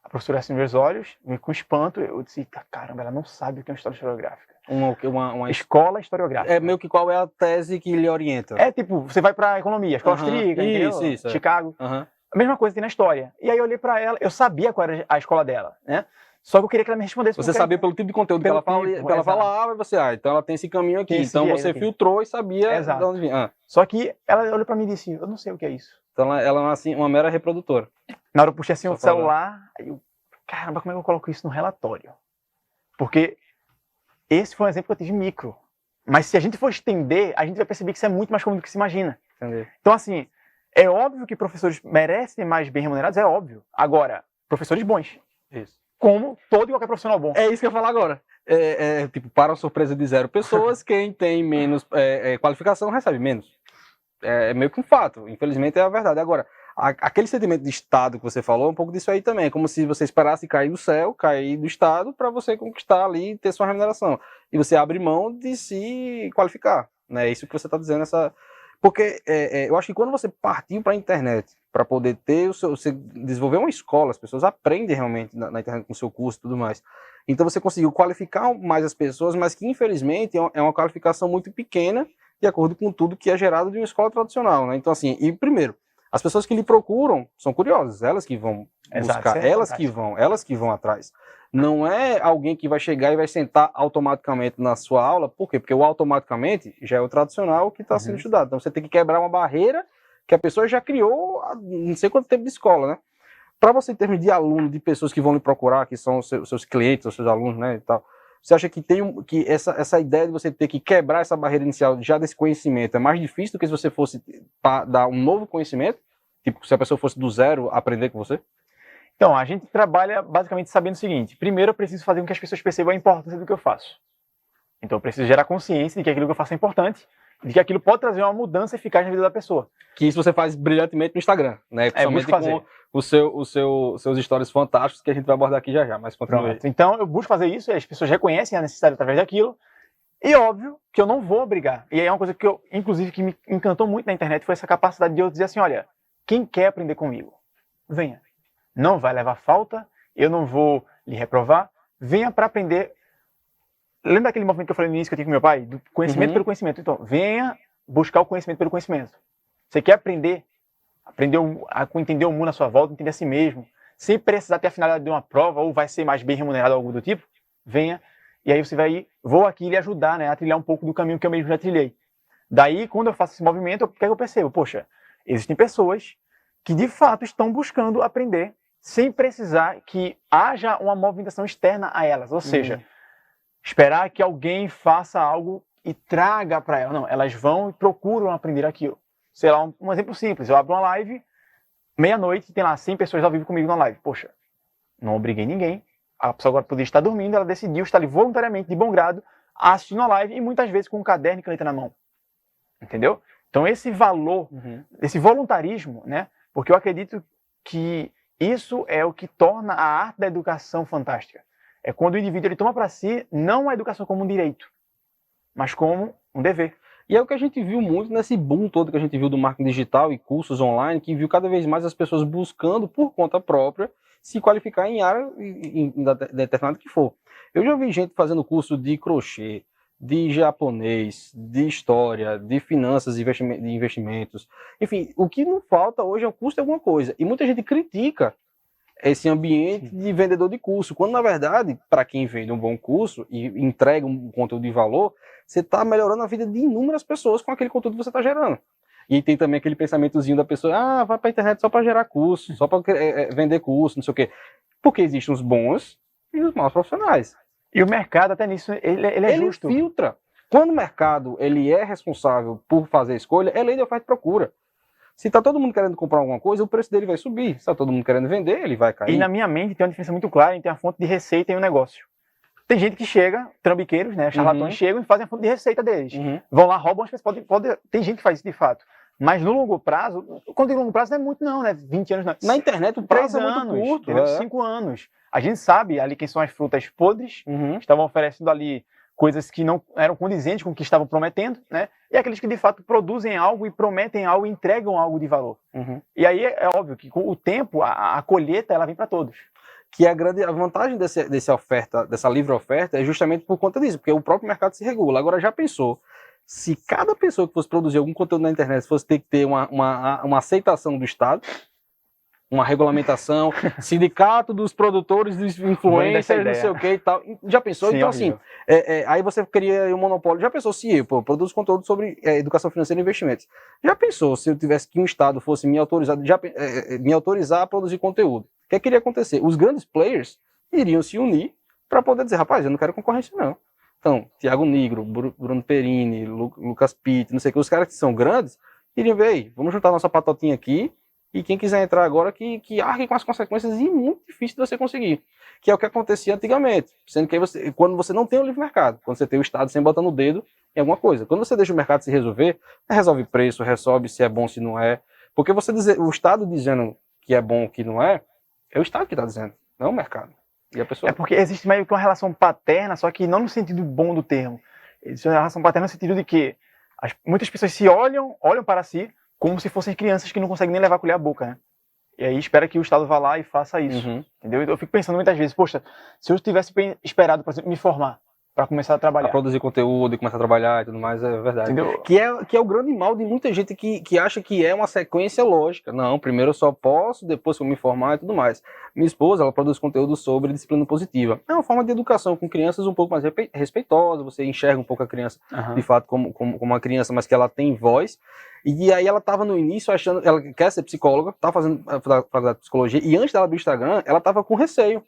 A professora assim, meus olhos, com espanto, eu disse, caramba, ela não sabe o que é uma história historiográfica. Uma escola historiográfica. É meio que qual é a tese que lhe orienta? É tipo, você vai pra economia, escola austríaca, isso, Chicago. A mesma coisa tem na história. E aí eu olhei pra ela, eu sabia qual era a escola dela, né? Só que eu queria que ela me respondesse. Você sabia pelo tipo de conteúdo que ela falava, e você, então ela tem esse caminho aqui. Então você filtrou e sabia de onde vinha. Só que ela olhou pra mim e disse, eu não sei o que é isso. Então ela é assim, uma mera reprodutora. Na hora eu puxei assim o celular, aí eu, caramba, como é que eu coloco isso no relatório? Porque esse foi um exemplo que eu tive micro. Mas se a gente for estender, a gente vai perceber que isso é muito mais comum do que se imagina. Entendi. Então assim, é óbvio que professores merecem mais bem remunerados, é óbvio. Agora, professores bons. Isso. Como todo e qualquer profissional bom. É isso que eu ia falar agora. Tipo, para a surpresa de 0 pessoas, quem tem menos qualificação recebe menos. É meio que um fato. Infelizmente é a verdade. Agora, aquele sentimento de Estado que você falou, um pouco disso aí também. É como se você esperasse cair do céu, cair do Estado, para você conquistar ali e ter sua remuneração. E você abre mão de se qualificar. Né? É isso que você está dizendo. Porque eu acho que quando você partiu para a internet, para poder ter você desenvolver uma escola, as pessoas aprendem realmente na internet com o seu curso e tudo mais. Então você conseguiu qualificar mais as pessoas, mas que infelizmente é uma qualificação muito pequena, de acordo com tudo que é gerado de uma escola tradicional, né? Então assim, e primeiro, as pessoas que lhe procuram são curiosas, elas que vão buscar, elas que vão atrás. Não é alguém que vai chegar e vai sentar automaticamente na sua aula. Por quê? Porque o automaticamente já é o tradicional que está sendo estudado. Então você tem que quebrar uma barreira que a pessoa já criou há não sei quanto tempo de escola, né? Para você, em termos de aluno, de pessoas que vão lhe procurar, que são os seus clientes, os seus alunos, né, e tal, você acha que que essa ideia de você ter que quebrar essa barreira inicial já desse conhecimento é mais difícil do que se você fosse dar um novo conhecimento? Tipo, se a pessoa fosse do zero aprender com você? Então, a gente trabalha basicamente sabendo o seguinte. Primeiro, eu preciso fazer com que as pessoas percebam a importância do que eu faço. Então, eu preciso gerar consciência de que aquilo que eu faço é importante, de que aquilo pode trazer uma mudança eficaz na vida da pessoa. Que isso você faz brilhantemente no Instagram, né? Principalmente com os seus stories fantásticos, que a gente vai abordar aqui já, mas continua. Então, eu busco fazer isso, e as pessoas reconhecem a necessidade através daquilo, e óbvio que eu não vou obrigar. E aí é uma coisa que inclusive, que me encantou muito na internet, foi essa capacidade de eu dizer assim, olha, quem quer aprender comigo, venha. Não vai levar falta, eu não vou lhe reprovar, venha para aprender. Lembra daquele movimento que eu falei no início que eu tive com meu pai? Do conhecimento pelo conhecimento. Então, venha buscar o conhecimento pelo conhecimento. Você quer aprender a entender o mundo à sua volta, entender a si mesmo, sem precisar ter a finalidade de uma prova, ou vai ser mais bem remunerado ou algo do tipo, venha. E aí você vai, vou aqui lhe ajudar, né, a trilhar um pouco do caminho que eu mesmo já trilhei. Daí, quando eu faço esse movimento, o que é que eu percebo? Poxa, existem pessoas que de fato estão buscando aprender sem precisar que haja uma movimentação externa a elas. Ou seja, esperar que alguém faça algo e traga para elas. Não, elas vão e procuram aprender aquilo. Sei lá, um exemplo simples. Eu abro uma live, meia-noite, tem lá 100 pessoas ao vivo comigo na live. Poxa, não obriguei ninguém. A pessoa agora poderia estar dormindo, ela decidiu estar ali voluntariamente, de bom grado, assistindo a live e muitas vezes com um caderno e caneta na mão. Entendeu? Então esse valor, esse voluntarismo, né? Porque eu acredito que isso é o que torna a arte da educação fantástica. É quando o indivíduo ele toma para si não a educação como um direito, mas como um dever. E é o que a gente viu muito nesse boom todo que a gente viu do marketing digital e cursos online, que viu cada vez mais as pessoas buscando por conta própria se qualificar em área determinada que for. Eu já vi gente fazendo curso de crochê, de japonês, de história, de finanças, de investimentos. Enfim, o que não falta hoje é um curso de alguma coisa. E muita gente critica esse ambiente de vendedor de curso, quando na verdade, para quem vende um bom curso e entrega um conteúdo de valor, você está melhorando a vida de inúmeras pessoas com aquele conteúdo que você está gerando. E tem também aquele pensamentozinho da pessoa, vai para a internet só para gerar curso, só para vender curso, não sei o quê. Porque existem os bons e os maus profissionais. E o mercado, até nisso, ele é justo. Ele filtra. Quando o mercado ele é responsável por fazer a escolha, é lei de oferta e procura. Se está todo mundo querendo comprar alguma coisa, o preço dele vai subir. Se está todo mundo querendo vender, ele vai cair. E na minha mente tem uma diferença muito clara entre a fonte de receita e o negócio. Tem gente que chega, trambiqueiros, né, charlatões, chegam e fazem a fonte de receita deles. Vão lá, roubam as pessoas. Tem gente que faz isso de fato. Mas no longo prazo, quando digo longo prazo não é muito não, né? 20 anos não. Na internet o prazo é muito curto. 5 anos. A gente sabe ali quem são as frutas podres, estavam oferecendo ali coisas que não eram condizentes com o que estavam prometendo, né? E aqueles que de fato produzem algo e prometem algo e entregam algo de valor. E aí é óbvio que com o tempo a colheita ela vem para todos. Que a vantagem dessa livre oferta é justamente por conta disso, porque o próprio mercado se regula. Agora, já pensou, se cada pessoa que fosse produzir algum conteúdo na internet fosse ter que ter uma aceitação do Estado, uma regulamentação, sindicato dos produtores, dos influencers, não sei o que e tal. Já pensou? Sim, então, assim, aí você cria um monopólio. Já pensou se eu produzo conteúdo sobre educação financeira e investimentos? Já pensou se eu tivesse que um Estado fosse me autorizar a produzir conteúdo? O que iria acontecer? Os grandes players iriam se unir para poder dizer, rapaz, eu não quero concorrência não. Então, Thiago Nigro, Bruno Perini, Lucas Pitt, não sei o que, os caras que são grandes, iriam ver aí, vamos juntar nossa patotinha aqui, e quem quiser entrar agora, que arque com as consequências, e muito difícil de você conseguir. Que é o que acontecia antigamente. Sendo que quando você não tem o livre mercado, quando você tem o Estado sempre botando o dedo em alguma coisa. Quando você deixa o mercado se resolver, resolve preço, resolve se é bom, se não é. Porque o Estado dizendo que é bom, que não é o Estado que está dizendo, não é o mercado. E a pessoa... É porque existe meio que uma relação paterna, só que não no sentido bom do termo. Existe uma relação paterna no sentido de que muitas pessoas se olham para si, como se fossem crianças que não conseguem nem levar a colher à boca, né? E aí espera que o Estado vá lá e faça isso, entendeu? Então eu fico pensando muitas vezes, poxa, se eu tivesse esperado, por exemplo, me formar para começar a trabalhar. A produzir conteúdo e começar a trabalhar e tudo mais, é verdade. Entendeu? Que é o grande mal de muita gente que acha que é uma sequência lógica. Não, primeiro eu só posso, depois que eu me formar e tudo mais. Minha esposa, ela produz conteúdo sobre disciplina positiva. É uma forma de educação com crianças um pouco mais respeitosa, você enxerga um pouco a criança, de fato, como uma criança, mas que ela tem voz. E aí ela estava no início achando, ela quer ser psicóloga, estava fazendo a faculdade de psicologia, e antes dela abrir o Instagram, ela estava com receio.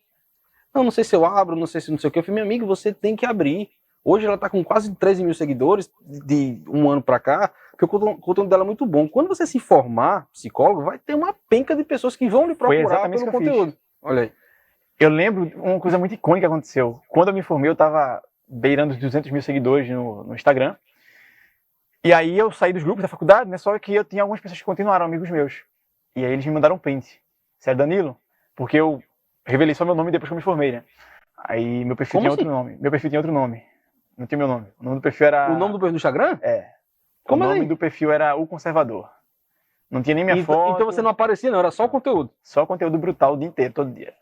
Não sei se eu abro, não sei se não sei o que. Eu falei, meu amigo, você tem que abrir. Hoje ela está com quase 13 mil seguidores de um ano para cá, porque o conteúdo dela é muito bom. Quando você se formar psicólogo, vai ter uma penca de pessoas que vão lhe procurar pelo conteúdo. Olha aí. Eu lembro uma coisa muito icônica que aconteceu. Quando eu me formei, eu estava beirando os 200 mil seguidores no Instagram. E aí eu saí dos grupos da faculdade, né? Só que eu tinha algumas pessoas que continuaram, amigos meus. E aí eles me mandaram um print. Sério, Danilo? Porque eu revelei só meu nome depois que eu me formei, né? Aí meu perfil tinha outro nome. Meu perfil tinha outro nome. Não tinha meu nome. O nome do perfil era... O nome do perfil do Instagram? É. Como o nome do perfil era O Conservador. Não tinha nem minha foto. Então você não aparecia, não? Era só conteúdo? Só conteúdo brutal o dia inteiro, todo dia.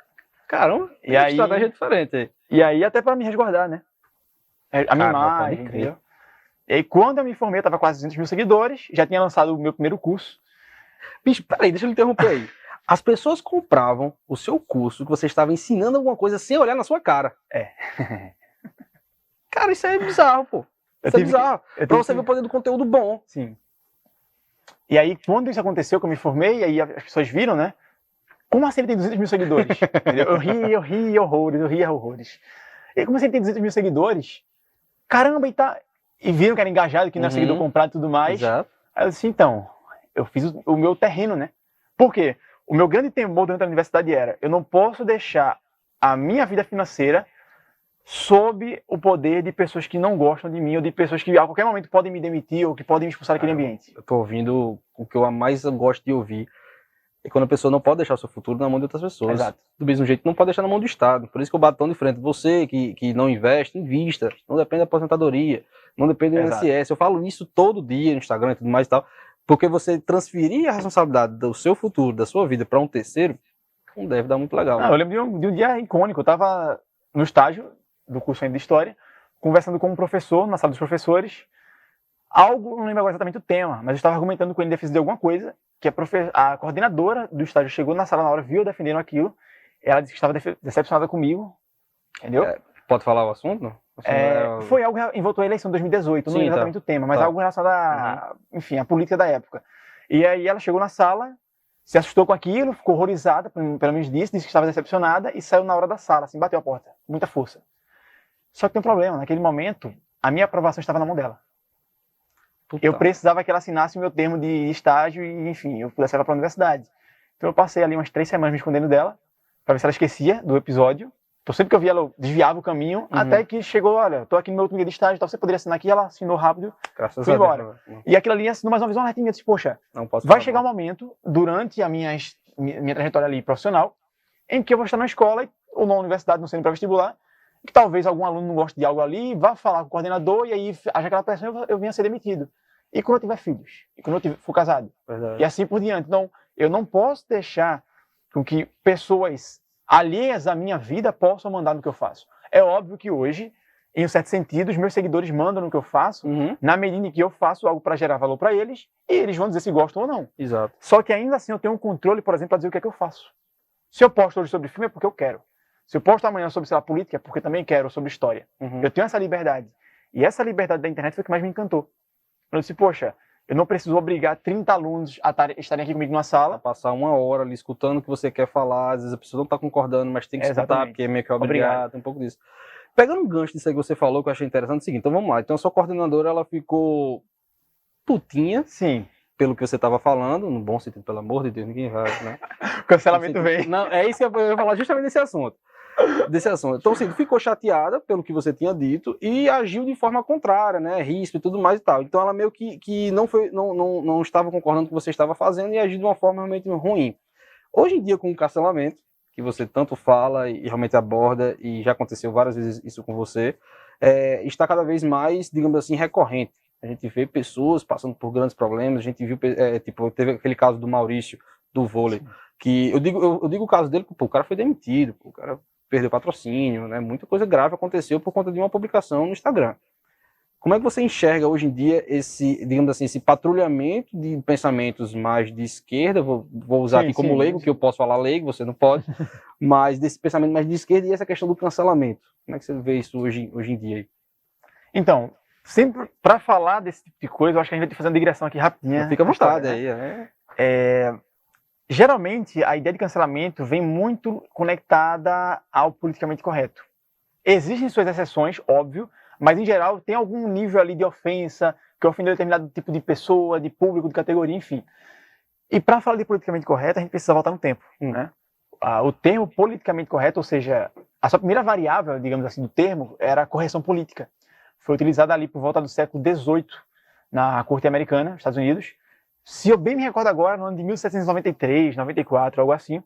Caramba, e aí estratégia diferente aí. E aí até pra me resguardar, né? A minha imagem, entendeu? E aí quando eu me formei, eu tava quase 200 mil seguidores, já tinha lançado o meu primeiro curso. Bicho, peraí, deixa eu interromper aí. As pessoas compravam o seu curso, que você estava ensinando alguma coisa sem olhar na sua cara. É. Cara, isso é bizarro, pô. Isso é bizarro. Pra você ver o poder do conteúdo bom. Sim. E aí, quando isso aconteceu, que eu me formei, aí as pessoas viram, né? Como assim ele tem 200 mil seguidores? Eu ria horrores. E aí, como assim ele tem 200 mil seguidores? Caramba, e viram que era engajado, que não era seguidor comprado e tudo mais. Exato. Aí eu disse, então, eu fiz o meu terreno, né? Por quê? O meu grande temor durante a universidade era, eu não posso deixar a minha vida financeira sob o poder de pessoas que não gostam de mim, ou de pessoas que a qualquer momento podem me demitir, ou que podem me expulsar daquele ambiente. Eu tô ouvindo o que eu mais gosto de ouvir. E quando a pessoa não pode deixar o seu futuro na mão de outras pessoas. Exato. Do mesmo jeito, não pode deixar na mão do Estado. Por isso que eu bato tão de frente. Você que não investe, invista. Não depende da aposentadoria, não depende do Exato. INSS. Eu falo isso todo dia no Instagram e tudo mais e tal. Porque você transferir a responsabilidade do seu futuro, da sua vida, para um terceiro, não deve dar muito legal. Não, eu lembro de um dia icônico. Eu estava no estágio do curso ainda de História, conversando com um professor, na sala dos professores. Algo, não lembro agora exatamente o tema, mas eu estava argumentando com ele em defesa de alguma coisa, que a coordenadora do estágio chegou na sala na hora, viu eu defendendo aquilo, ela disse que estava decepcionada comigo, entendeu? Pode falar o assunto? Não? Foi algo envolto à eleição de 2018, não lembro exatamente o tema, mas algo relacionado enfim, à política da época. E aí ela chegou na sala, se assustou com aquilo, ficou horrorizada, pelo menos disse que estava decepcionada e saiu na hora da sala, assim, bateu a porta, com muita força. Só que tem um problema, naquele momento, a minha aprovação estava na mão dela. Eu precisava que ela assinasse o meu termo de estágio e, enfim, eu pudesse levar para a universidade. Então eu passei ali umas 3 semanas me escondendo dela, para ver se ela esquecia do episódio. Então sempre que eu via ela, eu desviava o caminho, até que chegou, olha, tô aqui no meu último dia de estágio, então você poderia assinar aqui, ela assinou rápido, fui embora. E aquilo ali assinou mais uma vez uma alertinha, eu disse, poxa, vai chegar um momento, durante a minha trajetória ali profissional, em que eu vou estar na escola, ou na universidade, não sei, no pré-vestibular, que talvez algum aluno não goste de algo ali, vá falar com o coordenador, e aí, haja aquela pressão, eu venha a ser demitido. E quando eu tiver filhos, e quando eu for casado, e assim por diante. Então, eu não posso deixar com que pessoas alheias à minha vida possam mandar no que eu faço. É óbvio que hoje, em um certo sentido, os meus seguidores mandam no que eu faço, na medida em que eu faço algo para gerar valor para eles, e eles vão dizer se gostam ou não. Exato. Só que ainda assim eu tenho um controle, por exemplo, para dizer o que é que eu faço. Se eu posto hoje sobre filme é porque eu quero. Se eu posto amanhã sobre, sei lá, política é porque também quero, sobre história. Eu tenho essa liberdade. E essa liberdade da internet foi o que mais me encantou. Eu disse, poxa, eu não preciso obrigar 30 alunos a estarem aqui comigo numa sala. Passar uma hora ali escutando o que você quer falar, às vezes a pessoa não está concordando, mas tem que escutar, porque é meio que obrigado, tem um pouco disso. Pegando um gancho disso aí que você falou, que eu achei interessante, é o seguinte, então vamos lá. Então a sua coordenadora, ela ficou putinha, sim, pelo que você estava falando, no bom sentido, pelo amor de Deus, ninguém vai, né? O cancelamento vem. Não, é isso que eu ia falar justamente desse assunto. Então, assim, ficou chateada pelo que você tinha dito e agiu de forma contrária, né? Risco e tudo mais e tal. Então, ela meio que não estava concordando com o que você estava fazendo e agiu de uma forma realmente ruim. Hoje em dia, com o cancelamento, que você tanto fala e realmente aborda, e já aconteceu várias vezes isso com você, está cada vez mais, digamos assim, recorrente. A gente vê pessoas passando por grandes problemas, a gente viu, teve aquele caso do Maurício, do vôlei, que eu digo o caso dele, o cara foi demitido, o cara perdeu patrocínio, né? Muita coisa grave aconteceu por conta de uma publicação no Instagram. Como é que você enxerga hoje em dia esse, digamos assim, esse patrulhamento de pensamentos mais de esquerda, vou usar aqui como leigo, que eu posso falar leigo, você não pode, mas desse pensamento mais de esquerda e essa questão do cancelamento? Como é que você vê isso hoje em dia aí? Então, sempre para falar desse tipo de coisa, eu acho que a gente vai ter que fazer uma digressão aqui rapidinha. Fica à vontade aí. Geralmente, a ideia de cancelamento vem muito conectada ao politicamente correto. Existem suas exceções, óbvio, mas em geral tem algum nível ali de ofensa, que ofendeu determinado tipo de pessoa, de público, de categoria, enfim. E para falar de politicamente correto, a gente precisa voltar no tempo, né? O termo politicamente correto, ou seja, a sua primeira variável, digamos assim, do termo, era a correção política. Foi utilizada ali por volta do século XVIII, na corte americana, Estados Unidos. Se eu bem me recordo agora, no ano de 1793, 94, algo assim.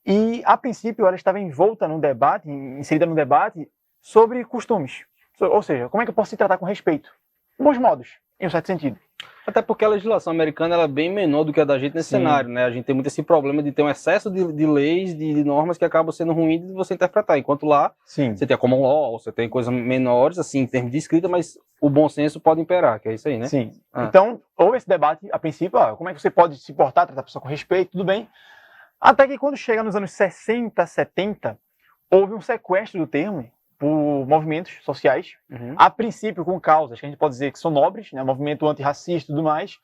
E, a princípio, ela estava envolta num debate, inserida num debate sobre costumes. Ou seja, como é que eu posso se tratar com respeito? Bons modos, em um certo sentido. Até porque a legislação americana ela é bem menor do que a da gente nesse cenário, né? A gente tem muito esse problema de ter um excesso de leis, de normas que acabam sendo ruins de você interpretar. Enquanto lá, você tem a common law, você tem coisas menores, assim, em termos de escrita, mas o bom senso pode imperar, que é isso aí, né? Sim. Então, houve esse debate, a princípio, como é que você pode se portar, tratar a pessoa com respeito, tudo bem. Até que quando chega nos anos 60, 70, houve um sequestro do termo por movimentos sociais, a princípio com causas que a gente pode dizer que são nobres, né, movimento antirracista e tudo mais,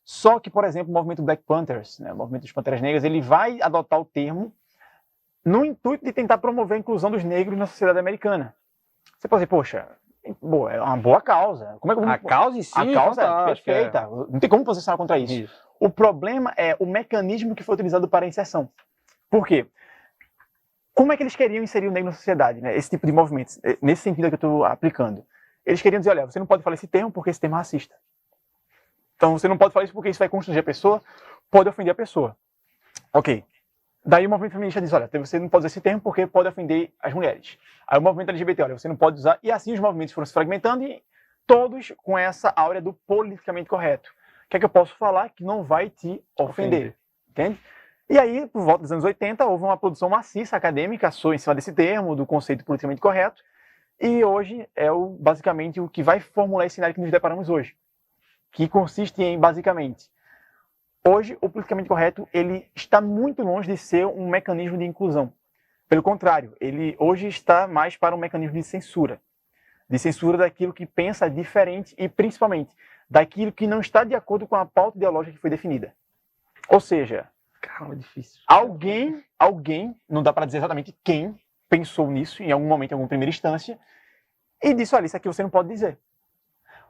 só que, por exemplo, o movimento Black Panthers, né, o movimento dos Panteras Negras, ele vai adotar o termo no intuito de tentar promover a inclusão dos negros na sociedade americana. Você pode dizer, poxa, é uma boa causa. Como é que a causa em si a causa é perfeita, não tem como posicionar contra isso. O problema é o mecanismo que foi utilizado para a inserção. Por quê? Como é que eles queriam inserir o negro na sociedade, né? Esse tipo de movimentos, nesse sentido que eu estou aplicando? Eles queriam dizer, olha, você não pode falar esse termo porque esse termo é racista. Então você não pode falar isso porque isso vai constranger a pessoa, pode ofender a pessoa. Ok. Daí o movimento feminista diz, olha, você não pode usar esse termo porque pode ofender as mulheres. Aí o movimento LGBT, olha, você não pode usar. E assim os movimentos foram se fragmentando e todos com essa áurea do politicamente correto. O que é que eu posso falar que não vai te ofender? Entende? E aí, por volta dos anos 80, houve uma produção maciça acadêmica em cima desse termo, do conceito politicamente correto. E hoje é basicamente o que vai formular esse cenário que nos deparamos hoje. Que consiste em, basicamente, hoje o politicamente correto ele está muito longe de ser um mecanismo de inclusão. Pelo contrário, ele hoje está mais para um mecanismo de censura. De censura daquilo que pensa diferente e, principalmente, daquilo que não está de acordo com a pauta ideológica que foi definida. Ou seja, Caramba, é difícil. alguém, não dá para dizer exatamente quem pensou nisso em algum momento, em alguma primeira instância, e disse, olha, isso aqui você não pode dizer.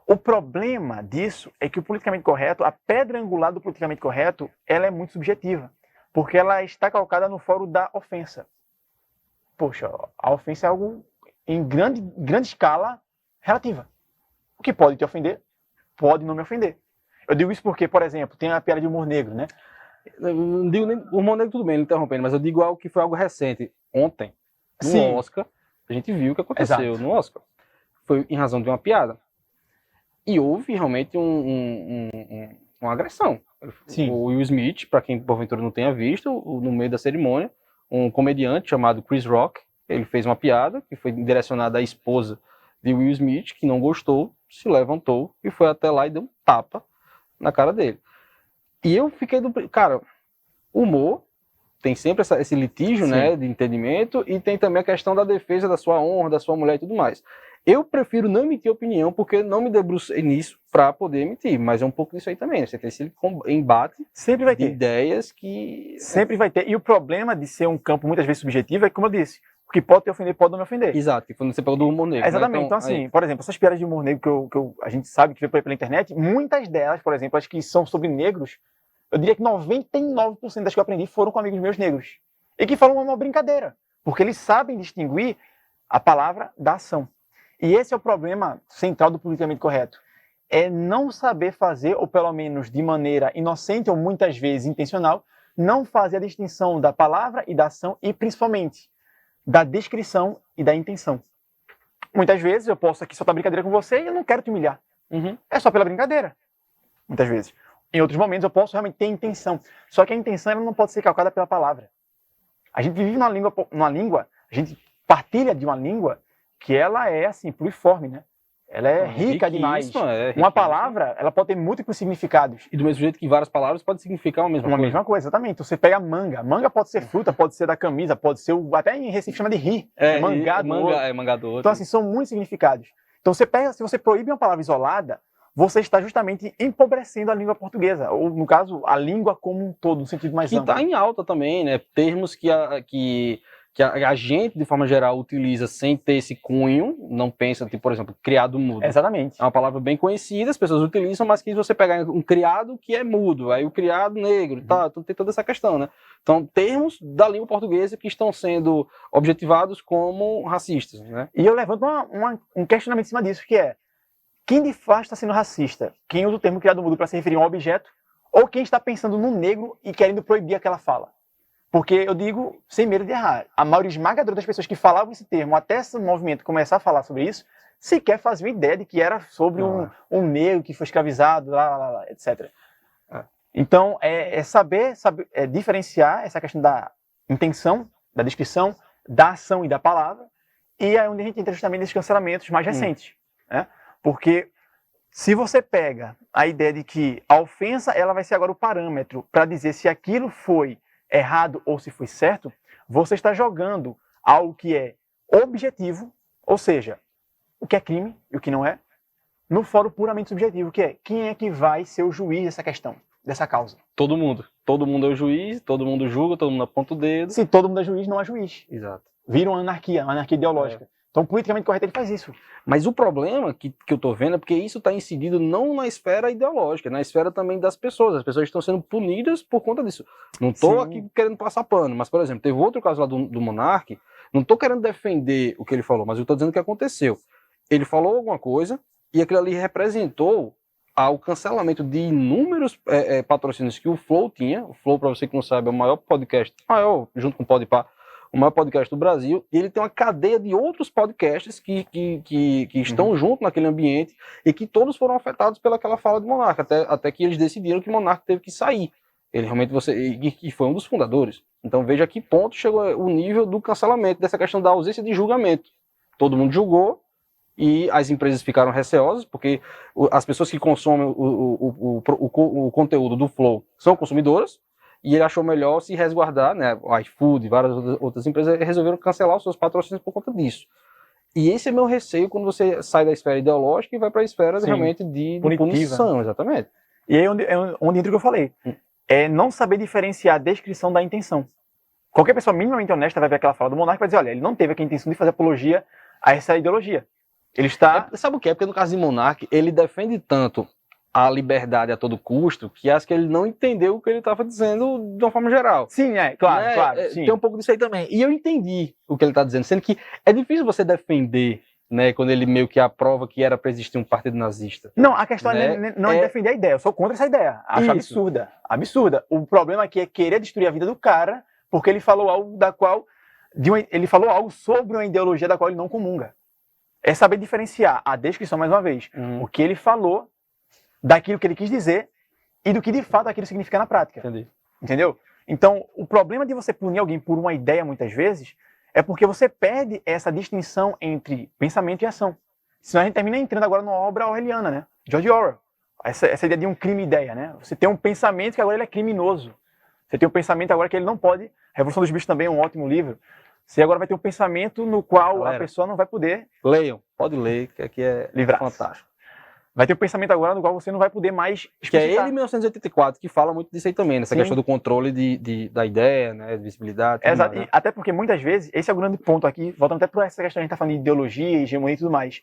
O problema disso é que o politicamente correto, a pedra angular do politicamente correto, ela é muito subjetiva, porque ela está calcada no fórum da ofensa. Poxa, a ofensa é algo em grande escala relativa. O que pode te ofender, pode não me ofender. Eu digo isso porque, por exemplo, tem a piada de humor negro, né? Eu não digo nem o humor negro, tudo bem, não interrompendo, mas eu digo algo que foi algo recente. Ontem, no Sim. Oscar, a gente viu o que aconteceu Exato. no Oscar. Foi em razão de uma piada. E houve realmente uma agressão. Sim. O Will Smith, para quem porventura não tenha visto, no meio da cerimônia, um comediante chamado Chris Rock, ele fez uma piada que foi direcionada à esposa de Will Smith, que não gostou, se levantou e foi até lá e deu um tapa na cara dele. E eu fiquei cara, humor tem sempre esse litígio, Sim. né, de entendimento, e tem também a questão da defesa da sua honra, da sua mulher e tudo mais. Eu prefiro não emitir opinião, porque não me debrucei nisso para poder emitir, mas é um pouco disso aí também, né? Você tem esse embate Sempre vai de ter. ideias que... Sempre vai ter. E o problema de ser um campo muitas vezes subjetivo é que, como eu disse, o que pode te ofender pode não me ofender. Exato, que quando você pegou do humor negro. Exatamente. Né? Então, assim, por exemplo, essas piadas de humor negro a gente sabe que veio pela internet, muitas delas, por exemplo, as que são sobre negros, eu diria que 99% das que eu aprendi foram com amigos meus negros. E que falam uma brincadeira, porque eles sabem distinguir a palavra da ação. E esse é o problema central do politicamente correto. É não saber fazer, ou pelo menos de maneira inocente ou muitas vezes intencional, não fazer a distinção da palavra e da ação e, principalmente, da descrição e da intenção. Muitas vezes eu posso aqui soltar brincadeira com você e eu não quero te humilhar. É só pela brincadeira. Muitas vezes. Em outros momentos eu posso realmente ter intenção. Só que a intenção ela não pode ser calcada pela palavra. A gente vive numa língua, a gente partilha de uma língua que ela é assim, pluiforme, né? Ela é rica demais. Uma palavra, ela pode ter múltiplos significados. E do mesmo jeito que várias palavras podem significar uma mesma coisa. Exatamente. Então, você pega manga. Manga pode ser fruta, pode ser da camisa, pode ser, até em Recife chama de ri. Mangado. Mangador. Então, assim, são muitos significados. Então, se você proíbe uma palavra isolada, você está justamente empobrecendo a língua portuguesa, ou, no caso, a língua como um todo, no sentido mais amplo. Que está em alta também, né? Termos que a gente, de forma geral, utiliza sem ter esse cunho, não pensa, tipo, por exemplo, criado mudo. Exatamente. É uma palavra bem conhecida, as pessoas utilizam, mas que você pegar um criado que é mudo, aí o criado negro, tá? Então tem toda essa questão, né? Então, termos da língua portuguesa que estão sendo objetivados como racistas, né? E eu levanto um questionamento em cima disso, que é, quem de fato está sendo racista? Quem usa o termo criado mudo para se referir a um objeto, ou quem está pensando no negro e querendo proibir aquela fala? Porque eu digo, sem medo de errar, a maioria esmagadora das pessoas que falavam esse termo, até esse movimento começar a falar sobre isso, sequer faziam ideia de que era sobre um negro que foi escravizado, etc. Então, é saber diferenciar essa questão da intenção, da descrição, da ação e da palavra, e é onde a gente entra justamente nesses cancelamentos mais recentes. Né? Porque se você pega a ideia de que a ofensa ela vai ser agora o parâmetro para dizer se aquilo foi errado ou se foi certo, você está jogando algo que é objetivo, ou seja, o que é crime e o que não é, no fórum puramente subjetivo, que é quem é que vai ser o juiz dessa questão, dessa causa. Todo mundo. Todo mundo é o juiz, todo mundo julga, todo mundo aponta o dedo. Se todo mundo é juiz, não é juiz. Exato. Vira uma anarquia ideológica. Então, politicamente correto, ele faz isso. Mas o problema que eu tô vendo é porque isso está incidido não na esfera ideológica, na esfera também das pessoas. As pessoas estão sendo punidas por conta disso. Não tô aqui querendo passar pano, mas, por exemplo, teve outro caso lá do Monark, não tô querendo defender o que ele falou, mas eu tô dizendo o que aconteceu. Ele falou alguma coisa e aquilo ali representou ao cancelamento de inúmeros patrocínios que o Flow tinha. O Flow, para você que não sabe, é o maior podcast, junto com o Podpah, o maior podcast do Brasil, e ele tem uma cadeia de outros podcasts que estão junto naquele ambiente e que todos foram afetados pelaquela fala de Monark, até que eles decidiram que Monark teve que sair. Ele realmente e foi um dos fundadores. Então veja a que ponto chegou o nível do cancelamento, dessa questão da ausência de julgamento. Todo mundo julgou e as empresas ficaram receosas, porque as pessoas que consomem o conteúdo do Flow são consumidoras, e ele achou melhor se resguardar, né? O iFood e várias outras empresas resolveram cancelar os seus patrocínios por conta disso. E esse é meu receio quando você sai da esfera ideológica e vai para a esfera realmente de punição, exatamente. E aí onde entra o que eu falei. É não saber diferenciar a descrição da intenção. Qualquer pessoa minimamente honesta vai ver aquela fala do Monark e vai dizer, olha, ele não teve a intenção de fazer apologia a essa ideologia. Ele está... Sabe o que é? Porque no caso de Monark, ele defende tanto a liberdade a todo custo, que acho que ele não entendeu o que ele estava dizendo de uma forma geral. Sim, claro, claro. Sim. Tem um pouco disso aí também. E eu entendi o que ele está dizendo, sendo que é difícil você defender, né, quando ele meio que aprova que era para existir um partido nazista. Não, a questão não é defender a ideia, eu sou contra essa ideia. Acho absurda. O problema aqui é querer destruir a vida do cara, porque ele falou algo ele falou algo sobre uma ideologia da qual ele não comunga. É saber diferenciar a descrição, mais uma vez, o que ele falou daquilo que ele quis dizer e do que de fato aquilo significa na prática. Entendi. Entendeu? Então, o problema de você punir alguém por uma ideia, muitas vezes, é porque você perde essa distinção entre pensamento e ação. Senão a gente termina entrando agora numa obra orwelliana, né? George Orwell. Essa ideia de um crime-ideia, né? Você tem um pensamento que agora ele é criminoso. Você tem um pensamento agora que ele não pode... Revolução dos Bichos também é um ótimo livro. Você agora vai ter um pensamento no qual a pessoa não vai poder... Leiam, pode ler, que aqui é fantástico. Vai ter um pensamento agora no qual você não vai poder mais explicitar. Que é ele em 1984, que fala muito disso aí também, nessa questão do controle da ideia, né, de visibilidade. Exato, mais, né? Até porque muitas vezes, esse é o grande ponto aqui, voltando até para essa questão, a gente está falando de ideologia, hegemonia e tudo mais.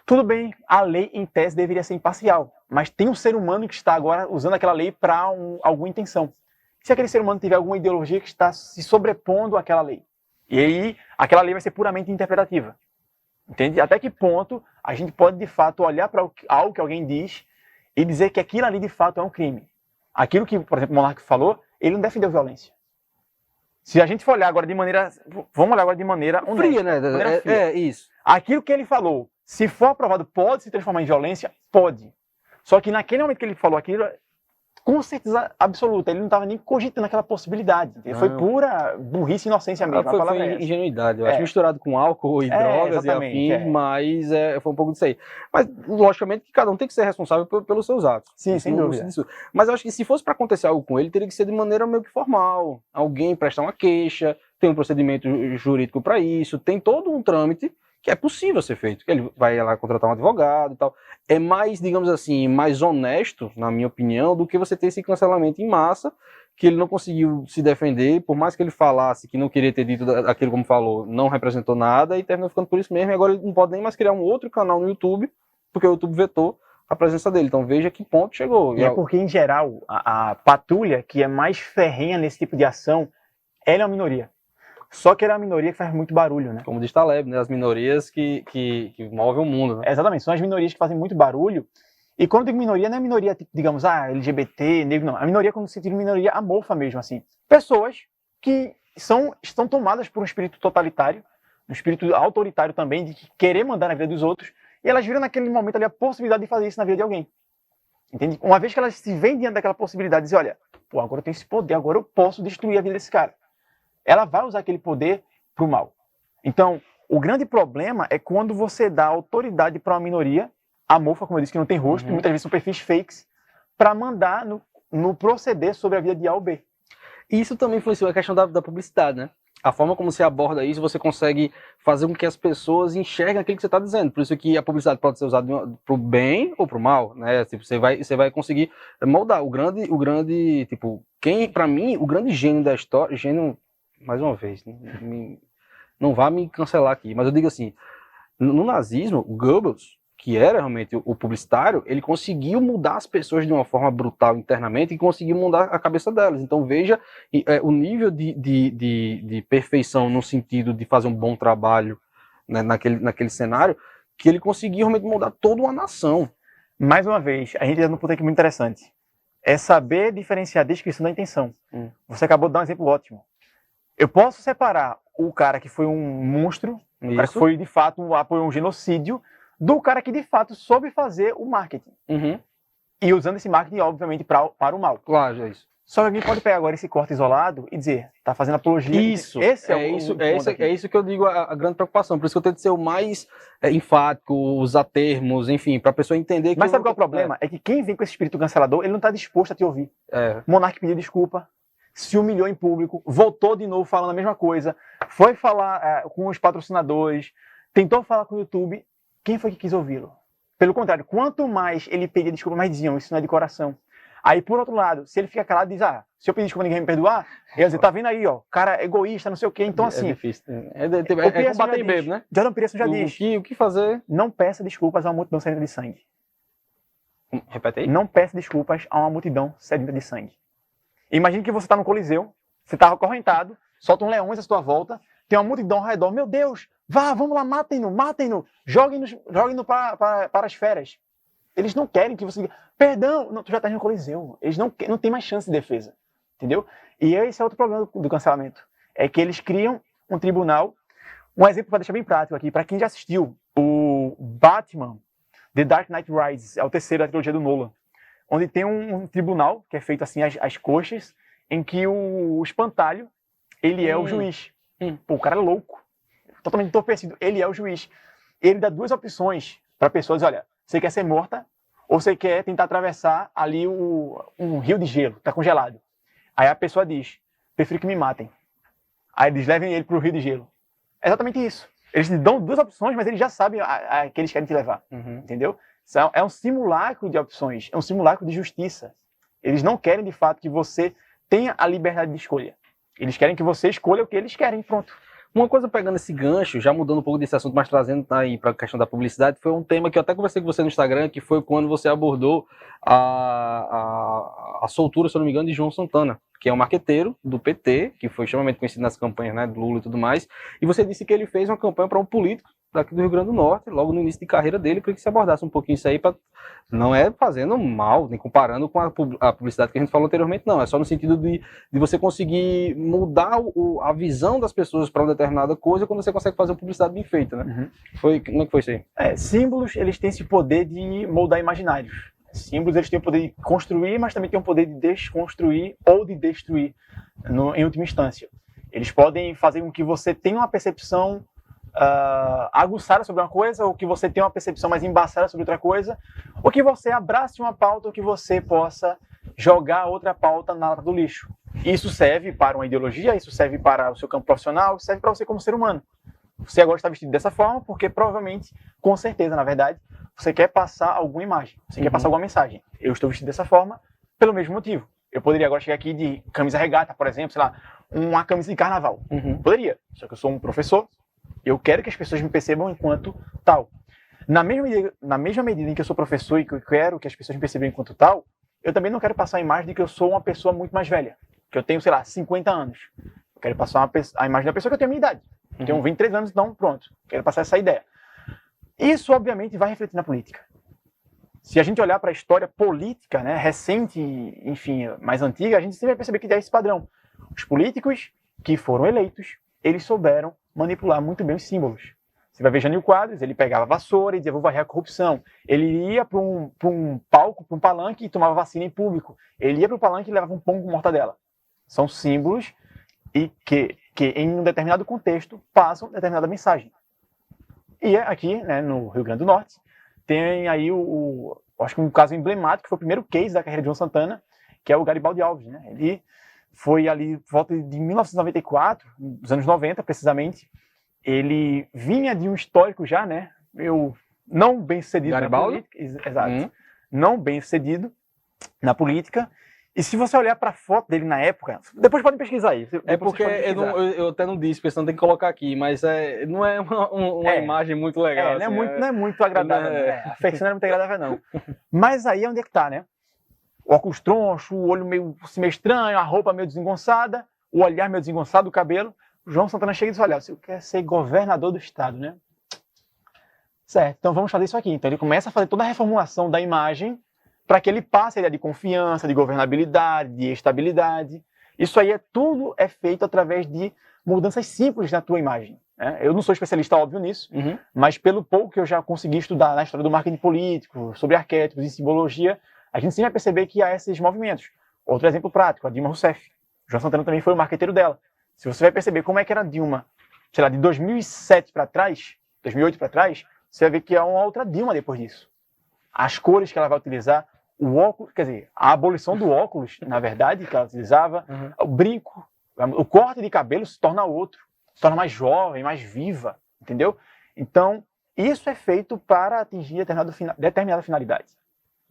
Tudo bem, a lei em tese deveria ser imparcial, mas tem um ser humano que está agora usando aquela lei para alguma intenção. Se aquele ser humano tiver alguma ideologia que está se sobrepondo àquela lei, e aí aquela lei vai ser puramente interpretativa. Entende? Até que ponto a gente pode, de fato, olhar para algo que alguém diz e dizer que aquilo ali, de fato, é um crime. Aquilo que, por exemplo, o Monark falou, ele não defendeu violência. Se a gente for olhar agora de maneira... Vamos olhar agora de maneira honesta. Fria, né? Fria. Isso. Aquilo que ele falou, se for aprovado, pode se transformar em violência? Pode. Só que naquele momento que ele falou aquilo, com certeza absoluta, ele não estava nem cogitando aquela possibilidade. Foi pura burrice e inocência mesmo. Foi ingenuidade, eu acho, misturado com álcool e drogas e afins, mas foi um pouco disso aí. Mas, logicamente, que cada um tem que ser responsável pelos seus atos. Sim, sem dúvida. Mas eu acho que se fosse para acontecer algo com ele, teria que ser de maneira meio que formal. Alguém prestar uma queixa, tem um procedimento jurídico para isso, tem todo um trâmite que é possível ser feito. Ele vai lá contratar um advogado e tal. É mais, digamos assim, mais honesto, na minha opinião, do que você ter esse cancelamento em massa, que ele não conseguiu se defender, por mais que ele falasse que não queria ter dito aquilo como falou, não representou nada, e terminou ficando por isso mesmo, e agora ele não pode nem mais criar um outro canal no YouTube, porque o YouTube vetou a presença dele. Então veja que ponto chegou. E é porque, em geral, a patrulha que é mais ferrenha nesse tipo de ação, ela é uma minoria. Só que ela é uma minoria que faz muito barulho, né? Como diz Taleb, né? As minorias que movem o mundo, né? Exatamente, são as minorias que fazem muito barulho. E quando eu digo minoria, não é minoria, tipo, digamos, LGBT, negro, não. A minoria, quando se diz minoria, amorfa mesmo, assim. Pessoas que estão tomadas por um espírito totalitário, um espírito autoritário também, de querer mandar na vida dos outros, e elas viram naquele momento ali a possibilidade de fazer isso na vida de alguém. Entende? Uma vez que elas se veem diante daquela possibilidade, dizem, olha, agora eu tenho esse poder, agora eu posso destruir a vida desse cara. Ela vai usar aquele poder para o mal. Então, o grande problema é quando você dá autoridade para uma minoria, a mofa, como eu disse, que não tem rosto, muitas vezes são perfis fakes, para mandar no proceder sobre a vida de A ou B. Isso também influencia a questão da publicidade, né? A forma como você aborda isso, você consegue fazer com que as pessoas enxerguem aquilo que você está dizendo. Por isso que a publicidade pode ser usada para o bem ou para o mal, né? Tipo, você vai conseguir moldar. O grande, tipo, para mim, o grande gênio da história, gênio, mais uma vez, não vá me cancelar aqui, mas eu digo assim, no nazismo, o Goebbels, que era realmente o publicitário, ele conseguiu mudar as pessoas de uma forma brutal internamente e conseguiu mudar a cabeça delas. Então veja o nível de perfeição no sentido de fazer um bom trabalho, né, naquele cenário, que ele conseguiu realmente mudar toda uma nação. Mais uma vez, a gente está num ponto aqui muito interessante. É saber diferenciar a descrição da intenção. Você acabou de dar um exemplo ótimo. Eu posso separar o cara que foi um monstro, o cara que foi, de fato, apoiou um genocídio, do cara que, de fato, soube fazer o marketing. E usando esse marketing, obviamente, para o mal. Claro, é isso. Só que alguém pode pegar agora esse corte isolado e dizer, tá fazendo apologia. Isso, esse é isso que eu digo a grande preocupação. Por isso que eu tento ser o mais enfático, usar termos, enfim, para a pessoa entender que... Mas sabe qual é o problema? É que quem vem com esse espírito cancelador, ele não está disposto a te ouvir. Monark pediu desculpa, se humilhou em público, voltou de novo falando a mesma coisa, foi falar com os patrocinadores, tentou falar com o YouTube. Quem foi que quis ouvi-lo? Pelo contrário, quanto mais ele pedia desculpa, mais diziam, isso não é de coração. Aí, por outro lado, se ele fica calado e diz, se eu pedir desculpa, ninguém vai me perdoar, ele vai dizer, tá vendo aí, ó, cara egoísta, não sei o quê. Então, assim... É difícil. É combater em bebo, né? Jordan Peterson já diz. O que fazer? Não peça desculpas a uma multidão sedenta de sangue. Repete aí. Não peça desculpas a uma multidão sedenta de sangue. Imagine que você está no Coliseu, você está acorrentado, soltam leões à sua volta, tem uma multidão ao redor, meu Deus, vamos lá, matem-no, joguem-no para as feras. Eles não querem que você diga, perdão, não, tu já está no Coliseu. Eles não têm mais chance de defesa, entendeu? E esse é outro problema do cancelamento. É que eles criam um tribunal, um exemplo para deixar bem prático aqui, para quem já assistiu o Batman, The Dark Knight Rises, é o terceiro da trilogia do Nolan, onde tem um tribunal, que é feito assim, as coxas, em que o espantalho, ele é o juiz. Pô, o cara é louco, totalmente entorpecido, ele é o juiz. Ele dá duas opções para pessoas, olha, você quer ser morta ou você quer tentar atravessar ali um rio de gelo, tá congelado. Aí a pessoa diz, prefiro que me matem. Aí eles levem ele pro rio de gelo. É exatamente isso. Eles te dão duas opções, mas eles já sabem a que eles querem te levar, entendeu? É um simulacro de opções, é um simulacro de justiça. Eles não querem, de fato, que você tenha a liberdade de escolha. Eles querem que você escolha o que eles querem, pronto. Uma coisa pegando esse gancho, já mudando um pouco desse assunto, mas trazendo aí para a questão da publicidade, foi um tema que eu até conversei com você no Instagram, que foi quando você abordou a soltura, se eu não me engano, de João Santana, que é um marqueteiro do PT, que foi extremamente conhecido nas campanhas, né, do Lula e tudo mais, e você disse que ele fez uma campanha para um político daqui do Rio Grande do Norte, logo no início de carreira dele. Eu queria que você abordasse um pouquinho isso aí, não é fazendo mal, nem comparando com a publicidade que a gente falou anteriormente, não, é só no sentido de você conseguir mudar a visão das pessoas para uma determinada coisa quando você consegue fazer uma publicidade bem feita, né? Como é que foi isso aí? Símbolos, eles têm esse poder de moldar imaginários. Símbolos, eles têm o poder de construir, mas também têm o poder de desconstruir ou de destruir, em última instância. Eles podem fazer com que você tenha uma percepção aguçada sobre uma coisa, ou que você tenha uma percepção mais embaçada sobre outra coisa, ou que você abrace uma pauta, ou que você possa jogar outra pauta na lata do lixo. Isso serve para uma ideologia, isso serve para o seu campo profissional, isso serve para você como ser humano. Você agora está vestido dessa forma porque provavelmente, com certeza, na verdade, você quer passar alguma imagem, você quer passar alguma mensagem. Eu estou vestido dessa forma pelo mesmo motivo. Eu poderia agora chegar aqui de camisa regata, por exemplo, sei lá, uma camisa de carnaval. Poderia, só que eu sou um professor, eu quero que as pessoas me percebam enquanto tal. Na mesma medida em que eu sou professor e que eu quero que as pessoas me percebam enquanto tal, eu também não quero passar a imagem de que eu sou uma pessoa muito mais velha, que eu tenho, sei lá, 50 anos. Eu quero passar a imagem da pessoa que eu tenho a minha idade. Eu tenho 23 anos, então pronto, quero passar essa ideia. Isso, obviamente, vai refletir na política. Se a gente olhar para a história política, né, recente, enfim, mais antiga, a gente sempre vai perceber que tem esse padrão. Os políticos que foram eleitos, eles souberam manipular muito bem os símbolos. Você vai ver Jânio Quadros, ele pegava a vassoura e dizia, vou varrer a corrupção. Ele ia para um palco, para um palanque e tomava vacina em público. Ele ia para o palanque e levava um pão com mortadela. São símbolos e que em um determinado contexto passam determinada mensagem. E aqui, né, no Rio Grande do Norte, tem aí acho que um caso emblemático, que foi o primeiro case da carreira de João Santana, que é o Garibaldi Alves, né? Ele foi ali, por volta de 1994, nos anos 90 precisamente, ele vinha de um histórico já, né? Não bem sucedido Garibaldi? na política. Exato. Não bem sucedido na política. E se você olhar para a foto dele na época, depois podem pesquisar aí. É porque eu até não disse, pensando tem que colocar aqui, mas não é uma imagem muito legal. Não, assim, não é muito agradável. A feição não é muito agradável, não. Mas aí é onde é que tá, né? O óculos troncho, o olho meio estranho, a roupa meio desengonçada, o olhar meio desengonçado, o cabelo. O João Santana chega e diz, olha, você quer ser governador do estado, né? Certo, então vamos fazer isso aqui. Então ele começa a fazer toda a reformulação da imagem para que ele passe a ideia de confiança, de governabilidade, de estabilidade. Isso aí tudo é feito através de mudanças simples na tua imagem. Né? Eu não sou especialista, óbvio, nisso, mas pelo pouco que eu já consegui estudar na história do marketing político, sobre arquétipos e simbologia, a gente sim vai perceber que há esses movimentos. Outro exemplo prático, a Dilma Rousseff. João Santana também foi o marqueteiro dela. Se você vai perceber como é que era a Dilma, sei lá, de 2007 para trás, 2008 para trás, você vai ver que há uma outra Dilma depois disso. As cores que ela vai utilizar, o óculos, quer dizer, a abolição do óculos, na verdade, que ela utilizava, o brinco, o corte de cabelo se torna outro, se torna mais jovem, mais viva, entendeu? Então, isso é feito para atingir determinada finalidade.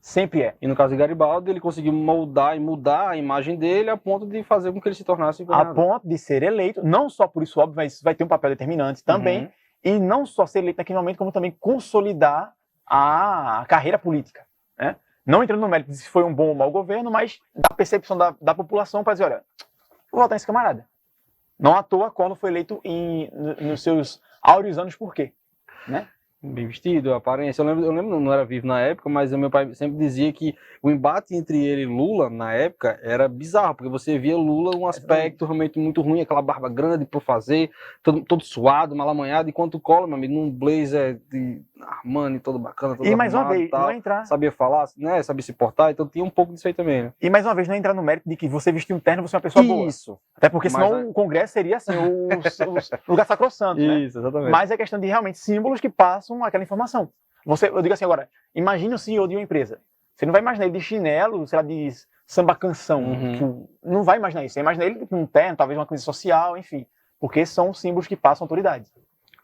Sempre é. E no caso de Garibaldi, ele conseguiu moldar e mudar a imagem dele a ponto de fazer com que ele se tornasse governador. A ponto de ser eleito, não só por isso, óbvio, mas vai ter um papel determinante também, e não só ser eleito naquele momento, como também consolidar a carreira política. Né? Não entrando no mérito de se foi um bom ou mau governo, mas da percepção da população para dizer, olha, vou votar nesse camarada. Não à toa, Collor foi eleito nos seus áureos anos, por quê? Né? Bem vestido, a aparência. Eu lembro, não era vivo na época, mas o meu pai sempre dizia que o embate entre ele e Lula, na época, era bizarro, porque você via Lula um aspecto realmente muito ruim, aquela barba grande por fazer, todo suado, malamanhado, enquanto o Collor, meu amigo, num blazer de Armani, todo bacana, todo e mais uma vez, tal, não entrar... sabia falar, né, sabia se portar, então tinha um pouco disso aí também, né? E mais uma vez, não entrar no mérito de que você vestir um terno, você é uma pessoa boa. Isso. Até porque senão o Congresso seria assim, o lugar sacrossanto, né? Isso, exatamente. Mas é questão de realmente símbolos que passam aquela informação. Eu digo assim agora, imagine o CEO de uma empresa. Você não vai imaginar ele de chinelo, sei lá, de samba canção. Não vai imaginar isso. Você imagina ele com um terno, talvez uma camisa social, enfim. Porque são símbolos que passam autoridade.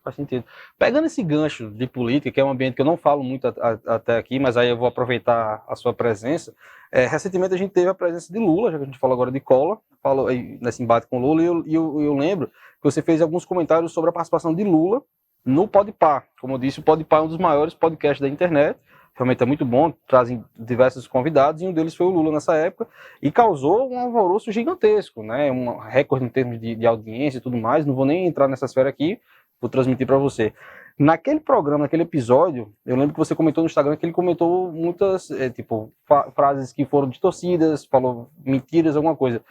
Faz sentido. Pegando esse gancho de política, que é um ambiente que eu não falo muito até aqui, mas aí eu vou aproveitar a sua presença. Recentemente a gente teve a presença de Lula, já que a gente falou agora de Collor, falou aí nesse embate com Lula, e eu lembro que você fez alguns comentários sobre a participação de Lula no Podpah. Como eu disse, o Podpah é um dos maiores podcasts da internet, realmente é muito bom, trazem diversos convidados, e um deles foi o Lula nessa época, e causou um alvoroço gigantesco, né? Um recorde em termos de audiência e tudo mais, não vou nem entrar nessa esfera aqui, vou transmitir para você. Naquele programa, naquele episódio, eu lembro que você comentou no Instagram que ele comentou muitas, frases que foram distorcidas, falou mentiras, alguma coisa.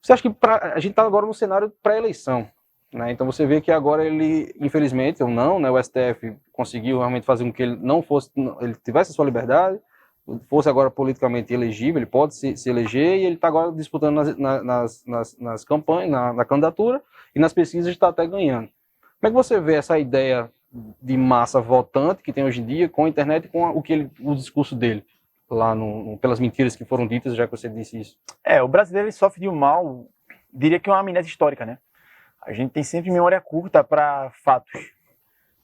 Você acha que a gente está agora no cenário pré-eleição, né? Então você vê que agora ele, infelizmente, ou não, né, o STF conseguiu realmente fazer com que ele ele tivesse a sua liberdade, fosse agora politicamente elegível, ele pode se eleger, e ele está agora disputando nas campanhas, na candidatura, e nas pesquisas está até ganhando. Como é que você vê essa ideia de massa votante que tem hoje em dia com a internet e com o discurso dele, lá pelas mentiras que foram ditas, já que você disse isso? O brasileiro ele sofre de um mal, diria que é uma amnésia histórica, né? A gente tem sempre memória curta para fatos.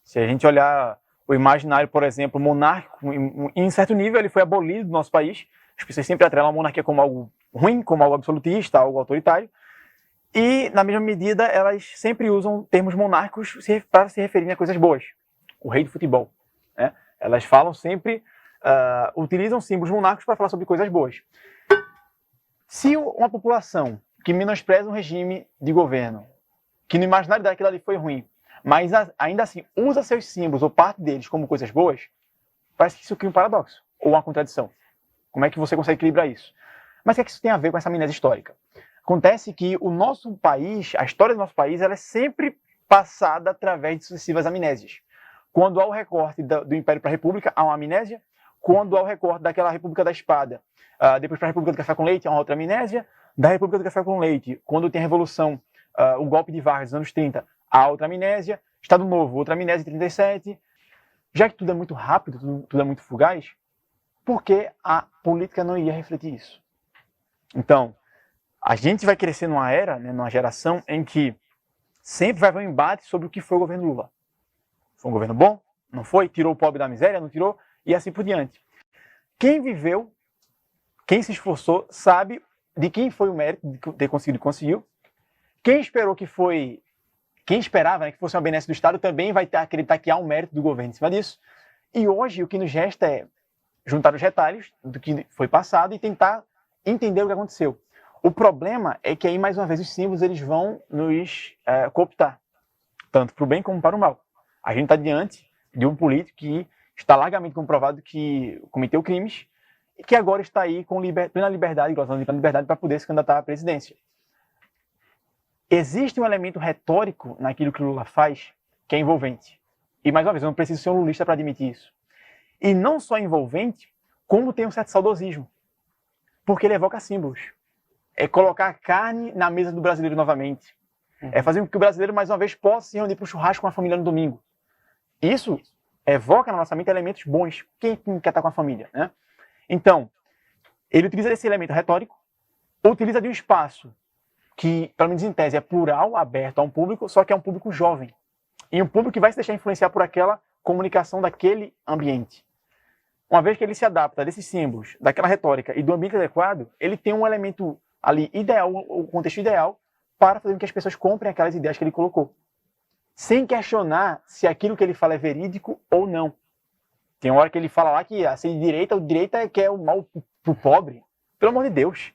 Se a gente olhar o imaginário, por exemplo, monárquico, em certo nível ele foi abolido do nosso país. As pessoas sempre atrelam a monarquia como algo ruim, como algo absolutista, algo autoritário. E, na mesma medida, elas sempre usam termos monárquicos para se referirem a coisas boas. O rei do futebol. Né? Elas falam sempre, utilizam símbolos monárquicos para falar sobre coisas boas. Se uma população que menospreza um regime de governo, que no imaginário daquilo ali foi ruim, mas ainda assim usa seus símbolos ou parte deles como coisas boas, parece que isso cria um paradoxo ou uma contradição. Como é que você consegue equilibrar isso? Mas o que é que isso tem a ver com essa amnésia histórica? Acontece que o nosso país, a história do nosso país, ela é sempre passada através de sucessivas amnésias. Quando há o recorte do Império para a República, há uma amnésia. Quando há o recorte daquela República da Espada, depois para a República do Café com Leite, há uma outra amnésia. Da República do Café com Leite, quando tem a Revolução, o golpe de Vargas nos anos 30, há outra amnésia. Estado Novo, outra amnésia em 37. Já que tudo é muito rápido, tudo é muito fugaz, por que a política não ia refletir isso? Então, a gente vai crescer numa era, né, numa geração em que sempre vai haver um embate sobre o que foi o governo Lula. Foi um governo bom? Não foi? Tirou o pobre da miséria? Não tirou? E assim por diante. Quem viveu, quem se esforçou, sabe de quem foi o mérito de ter conseguido, conseguiu. Quem esperava, né, que fosse uma benesse do Estado também vai acreditar que há um mérito do governo em cima disso. E hoje o que nos resta é juntar os retalhos do que foi passado e tentar entender o que aconteceu. O problema é que aí, mais uma vez, os símbolos eles vão nos cooptar, tanto para o bem como para o mal. A gente está diante de um político que está largamente comprovado que cometeu crimes e que agora está aí com plena liberdade, gozando de plena liberdade para poder se candidatar à presidência. Existe um elemento retórico naquilo que o Lula faz que é envolvente. E, mais uma vez, eu não preciso ser um lulista para admitir isso. E não só envolvente, como tem um certo saudosismo. Porque ele evoca símbolos. É colocar carne na mesa do brasileiro novamente. É fazer com que o brasileiro, mais uma vez, possa se reunir para o churrasco com a família no domingo. Isso evoca na nossa mente elementos bons. Quem quer estar com a família, né? Então, ele utiliza esse elemento retórico, utiliza de um espaço que, pelo menos em tese, é plural, aberto a um público, só que é um público jovem. E um público que vai se deixar influenciar por aquela comunicação daquele ambiente. Uma vez que ele se adapta desses símbolos, daquela retórica e do ambiente adequado, ele tem um elemento ali ideal, o contexto ideal, para fazer com que as pessoas comprem aquelas ideias que ele colocou. Sem questionar se aquilo que ele fala é verídico ou não. Tem uma hora que ele fala lá que a ser de direita, o direita quer o mal pro pobre. Pelo amor de Deus.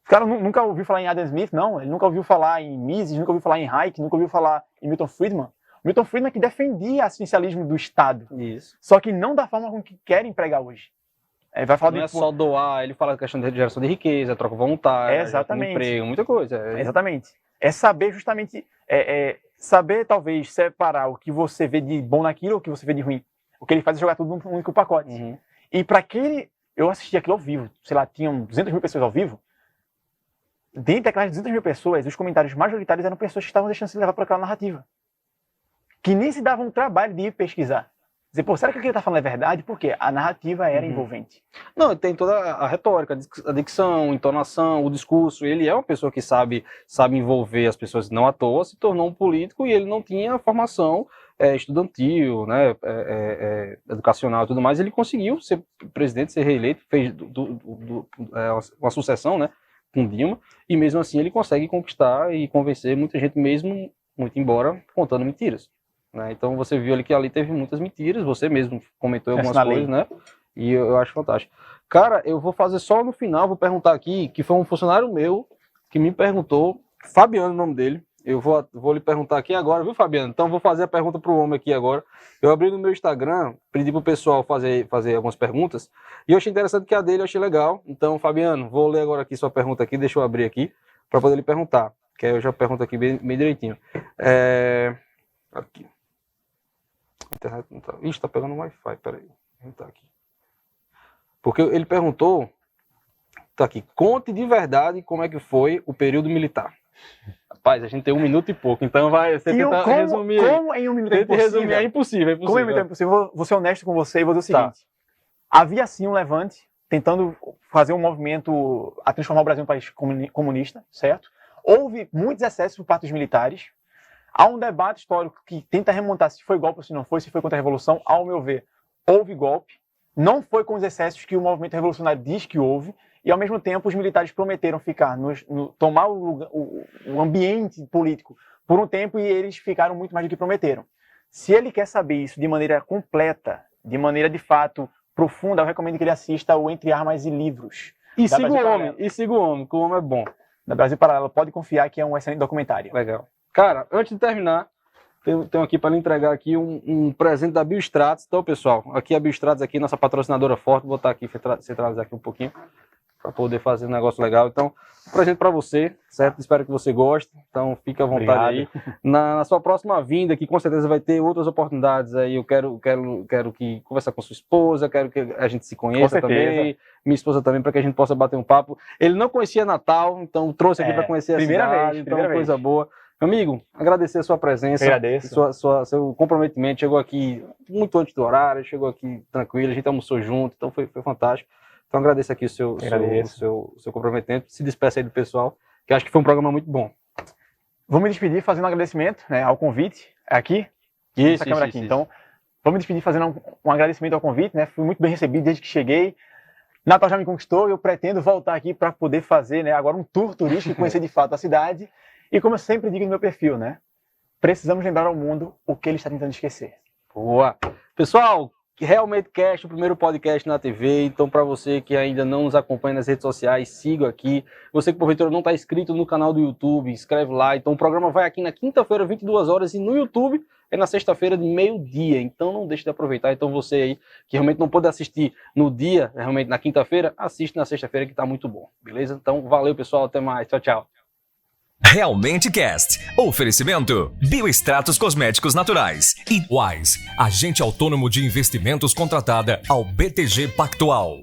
O cara nunca ouviu falar em Adam Smith, não. Ele nunca ouviu falar em Mises, nunca ouviu falar em Hayek, nunca ouviu falar em Milton Friedman. Milton Friedman que defendia o assistencialismo do Estado. Isso. Só que não da forma com que querem pregar hoje. Vai falar não é só doar, ele fala da questão de geração de riqueza, troca voluntária, exatamente. Emprego, muita coisa. Exatamente. É saber justamente, saber talvez separar o que você vê de bom naquilo ou o que você vê de ruim. O que ele faz é jogar tudo num único pacote. Uhum. E para aquele, eu assisti aquilo ao vivo, sei lá, tinham 200 mil pessoas ao vivo. Dentre aquelas 200 mil pessoas, os comentários majoritários eram pessoas que estavam deixando se levar por aquela narrativa. Que nem se davam o trabalho de ir pesquisar. Dizer, pô, será que o que ele está falando é verdade? Porque a narrativa era envolvente. Não, tem toda a retórica, a dicção, a entonação, o discurso. Ele é uma pessoa que sabe envolver as pessoas. Não à toa se tornou um político e ele não tinha formação estudantil, né, educacional e tudo mais. Ele conseguiu ser presidente, ser reeleito, fez uma sucessão, né, com Dilma, e mesmo assim ele consegue conquistar e convencer muita gente, mesmo muito embora contando mentiras. Né? Então você viu ali que ali teve muitas mentiras, você mesmo comentou algumas coisas, né? E eu acho fantástico. Cara, eu vou fazer só no final, vou perguntar aqui, que foi um funcionário meu que me perguntou, Fabiano, o nome dele. Eu vou lhe perguntar aqui agora, viu, Fabiano? Então vou fazer a pergunta pro homem aqui agora. Eu abri no meu Instagram, pedi pro pessoal fazer algumas perguntas, e eu achei interessante que a dele eu achei legal. Então, Fabiano, vou ler agora aqui sua pergunta aqui, deixa eu abrir aqui, para poder lhe perguntar, que aí eu já pergunto aqui bem direitinho. Aqui. A internet não tá... Ixi, tá pegando o Wi-Fi, peraí. Não tá aqui. Porque ele perguntou, tá aqui, conte de verdade como é que foi o período militar. Rapaz, a gente tem 1 minuto e pouco, então você tenta resumir. Como em 1 minuto é impossível? Resumir, é impossível. Como em 1 minuto é impossível? Vou ser honesto com você e vou dizer o seguinte. Havia sim um levante tentando fazer um movimento a transformar o Brasil em um país comunista, certo? Houve muitos excessos por parte dos militares. Há um debate histórico que tenta remontar se foi golpe ou se não foi, se foi contra a Revolução. Ao meu ver, houve golpe. Não foi com os excessos que o movimento revolucionário diz que houve. E, ao mesmo tempo, os militares prometeram ficar, tomar o ambiente político por um tempo e eles ficaram muito mais do que prometeram. Se ele quer saber isso de maneira completa, de maneira, de fato, profunda, eu recomendo que ele assista o Entre Armas e Livros. E siga o homem, que o homem é bom. Da Brasil Paralelo, pode confiar que é um excelente documentário. Legal. Cara, antes de terminar, tenho aqui para lhe entregar aqui um presente da Biostratos. Então, pessoal, aqui a Biostratos, aqui, nossa patrocinadora forte, vou botar aqui, centralizar aqui um pouquinho, para poder fazer um negócio legal. Então, um presente para você, certo? Espero que você goste. Então, fique à vontade. Obrigado. Aí. Na sua próxima vinda, que com certeza vai ter outras oportunidades aí, eu quero que conversar com sua esposa, quero que a gente se conheça também, minha esposa também, para que a gente possa bater um papo. Ele não conhecia Natal, então trouxe aqui para conhecer a cidade, então coisa boa. Amigo, agradecer a sua presença, seu comprometimento, chegou aqui muito antes do horário, chegou aqui tranquilo, a gente almoçou junto, então foi fantástico. Então agradeço aqui o seu comprometimento, se despeça aí do pessoal, que acho que foi um programa muito bom. Vou me despedir fazendo um agradecimento, né, ao convite, aqui, nessa câmera aqui. Então, vou me despedir fazendo um agradecimento ao convite, né, fui muito bem recebido desde que cheguei. Natal já me conquistou, eu pretendo voltar aqui para poder fazer, né, agora um tour turístico e conhecer de fato a cidade. E como eu sempre digo no meu perfil, né? Precisamos lembrar ao mundo o que ele está tentando esquecer. Boa! Pessoal, Realmente Cast, o primeiro podcast na TV. Então, para você que ainda não nos acompanha nas redes sociais, siga aqui. Você que porventura não está inscrito no canal do YouTube, inscreve lá. Então, o programa vai aqui na quinta-feira, 22 horas, e no YouTube é na sexta-feira de meio-dia. Então, não deixe de aproveitar. Então, você aí que realmente não pôde assistir no dia, realmente na quinta-feira, assiste na sexta-feira que está muito bom. Beleza? Então, valeu, pessoal. Até mais. Tchau, tchau. Realmente Cast. Oferecimento: Bioextratos Cosméticos Naturais e Wise, agente autônomo de investimentos contratada ao BTG Pactual.